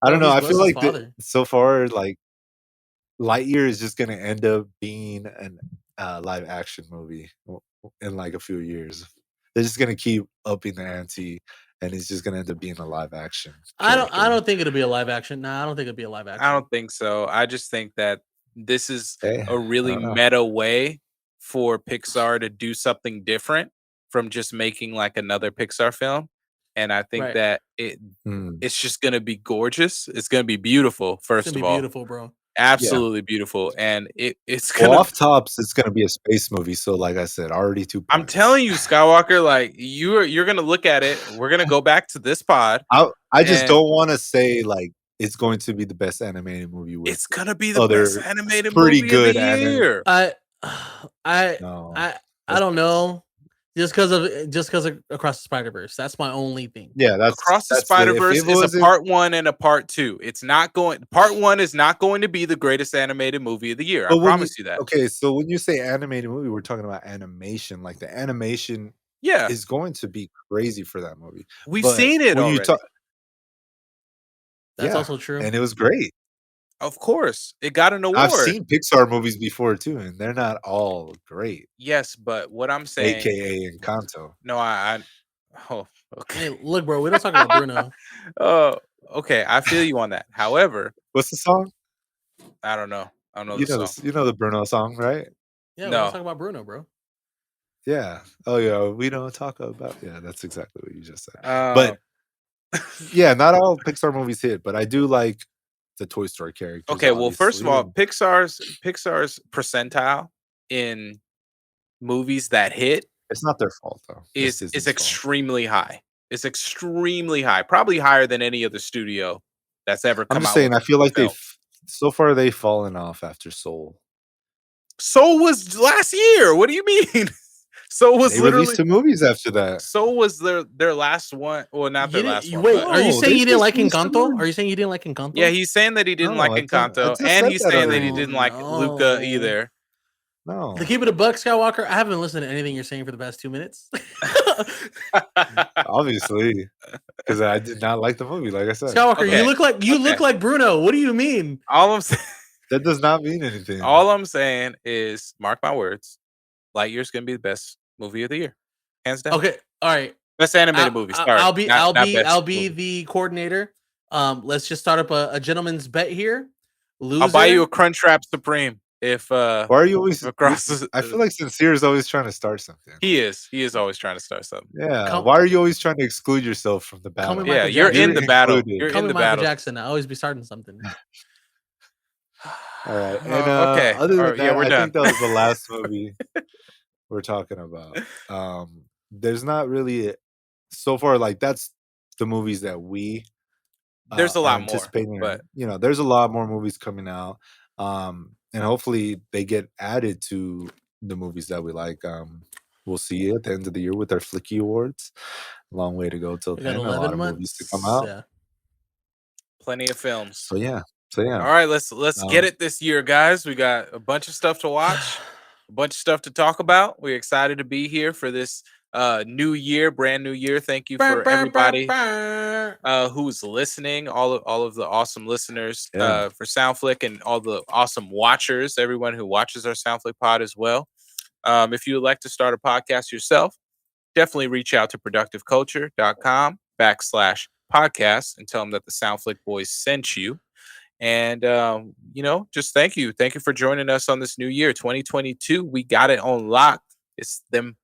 I don't know. I feel like so far, like, Lightyear is just going to end up being a live action movie in like a few years. They're just going to keep upping the ante and he's just gonna end up being a live action. I don't think it'll be a live action. Nah, I don't think it'll be a live action. I don't think so. I just think that this is a really know. meta way for Pixar to do something different from just making like another Pixar film. And I think that it's just gonna be gorgeous. It's gonna be beautiful, first of all. Beautiful, bro. Absolutely beautiful. And it's gonna off tops, it's gonna be a space movie. So like I said, already 2 points. I'm telling you, Skywalker, like you're gonna look at it. We're gonna go back to this pod. I just don't want to say like it's going to be the best animated movie. With it's gonna be the best animated movie of the year. I don't know. Just because of Across the Spider-Verse. That's my only thing. Yeah, that's Across the Spider-Verse is a part 1 and a part 2. It's not going. Part 1 is not going to be the greatest animated movie of the year. I promise you that. Okay, so when you say animated movie, we're talking about animation. Like the animation, is going to be crazy for that movie. We've seen it already. That's also true, and it was great. Of course, it got an award. I've seen Pixar movies before too, and they're not all great. Yes, but what I'm saying, AKA Encanto. No, oh, okay. Hey, look, bro, we don't talk about Bruno. Oh, okay, I feel you on that. However, what's the song? I don't know. I don't know the song. You know the Bruno song, right? Yeah, we don't talk about Bruno, bro. Yeah. Oh yeah, we don't talk about. Yeah, that's exactly what you just said. But yeah, not all Pixar movies hit, but I do like the Toy Story characters. Okay, well, first of all, Pixar's percentile in movies that hit, it's not their fault though. Is extremely high. It's extremely high, probably higher than any other studio that's ever come out. I'm just saying, I feel like so far they've fallen off after Soul. Soul was last year. What do you mean? Soul was literally released 2 movies after that. Soul was their last one. Well, not their last one. Wait, are you saying you didn't like Encanto? Are you saying you didn't like Encanto? Yeah, he's saying that he didn't like Encanto, and he's saying that he didn't like Luca either. No. To keep it a buck, Skywalker, I haven't listened to anything you're saying for the past 2 minutes. Obviously, because I did not like the movie. Like I said, Skywalker, you look like Bruno. What do you mean? All I'm saying, that does not mean anything. All I'm saying is, mark my words, Lightyear's gonna be the best movie of the year, hands down. Okay, all right. Best animated movie. Sorry, I'll be the coordinator. Let's just start up a gentleman's bet here. Loser, I'll buy you a Crunchwrap Supreme. If why are you always I feel like Sincere is always trying to start something. He is always trying to start something. Yeah. Why are you always trying to exclude yourself from the battle? Yeah, you're in the battle. You're in the battle. Jackson. I always be starting something. All right. And okay. Other than that, we're I done. think that was the last movie we're talking about. There's not really so far, like that's the movies that we there's a lot anticipating, more, but there's a lot more movies coming out. And hopefully they get added to the movies that we like. We'll see at the end of the year with our Flicky Awards. Long way to go till then. A lot of movies to come out. Yeah. Plenty of films. So yeah. All right, let's get it this year, guys. We got a bunch of stuff to watch, a bunch of stuff to talk about. We're excited to be here for this new year, brand new year. Thank you for everybody who's listening, all of the awesome listeners for Soundflick, and all the awesome watchers, everyone who watches our Soundflick pod as well. If you would like to start a podcast yourself, definitely reach out to productiveculture.com/podcast and tell them that the Soundflick boys sent you. And just thank you for joining us on this new year 2022. We got it on lock. It's them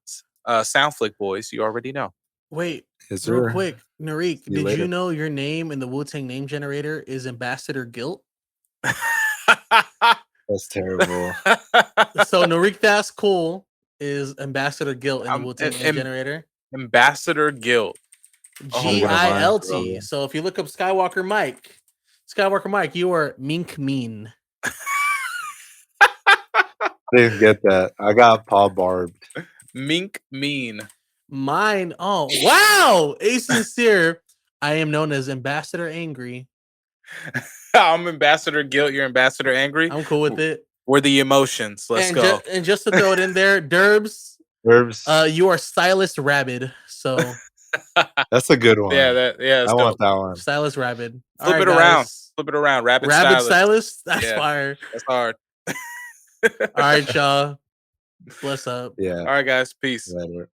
Soundflick boys, you already know. Wait, real quick, Narik, did you know your name in the Wu-Tang name generator is Ambassador Guilt? That's terrible. So Narik That's Cool is Ambassador Guilt in the Wu-Tang name generator. Ambassador Guilt. GILT. So if you look up Skywalker Mike, you are Mink Mean. Didn't get that. I got Paul barbed. Mink Mean. Mine. Oh, wow. A Sincere. I am known as Ambassador Angry. I'm Ambassador Guilt. You're Ambassador Angry. I'm cool with it. We're the emotions. Let's go. And just to throw it in there, Derbs. You are Stylist Rabid. So that's a good one. Yeah, I want that one. Stylist Rabid. Flip it around. Flip it around. Rabid Stylist. That's fire. That's hard. All right, y'all. Bless up. Yeah. All right, guys. Peace. Later.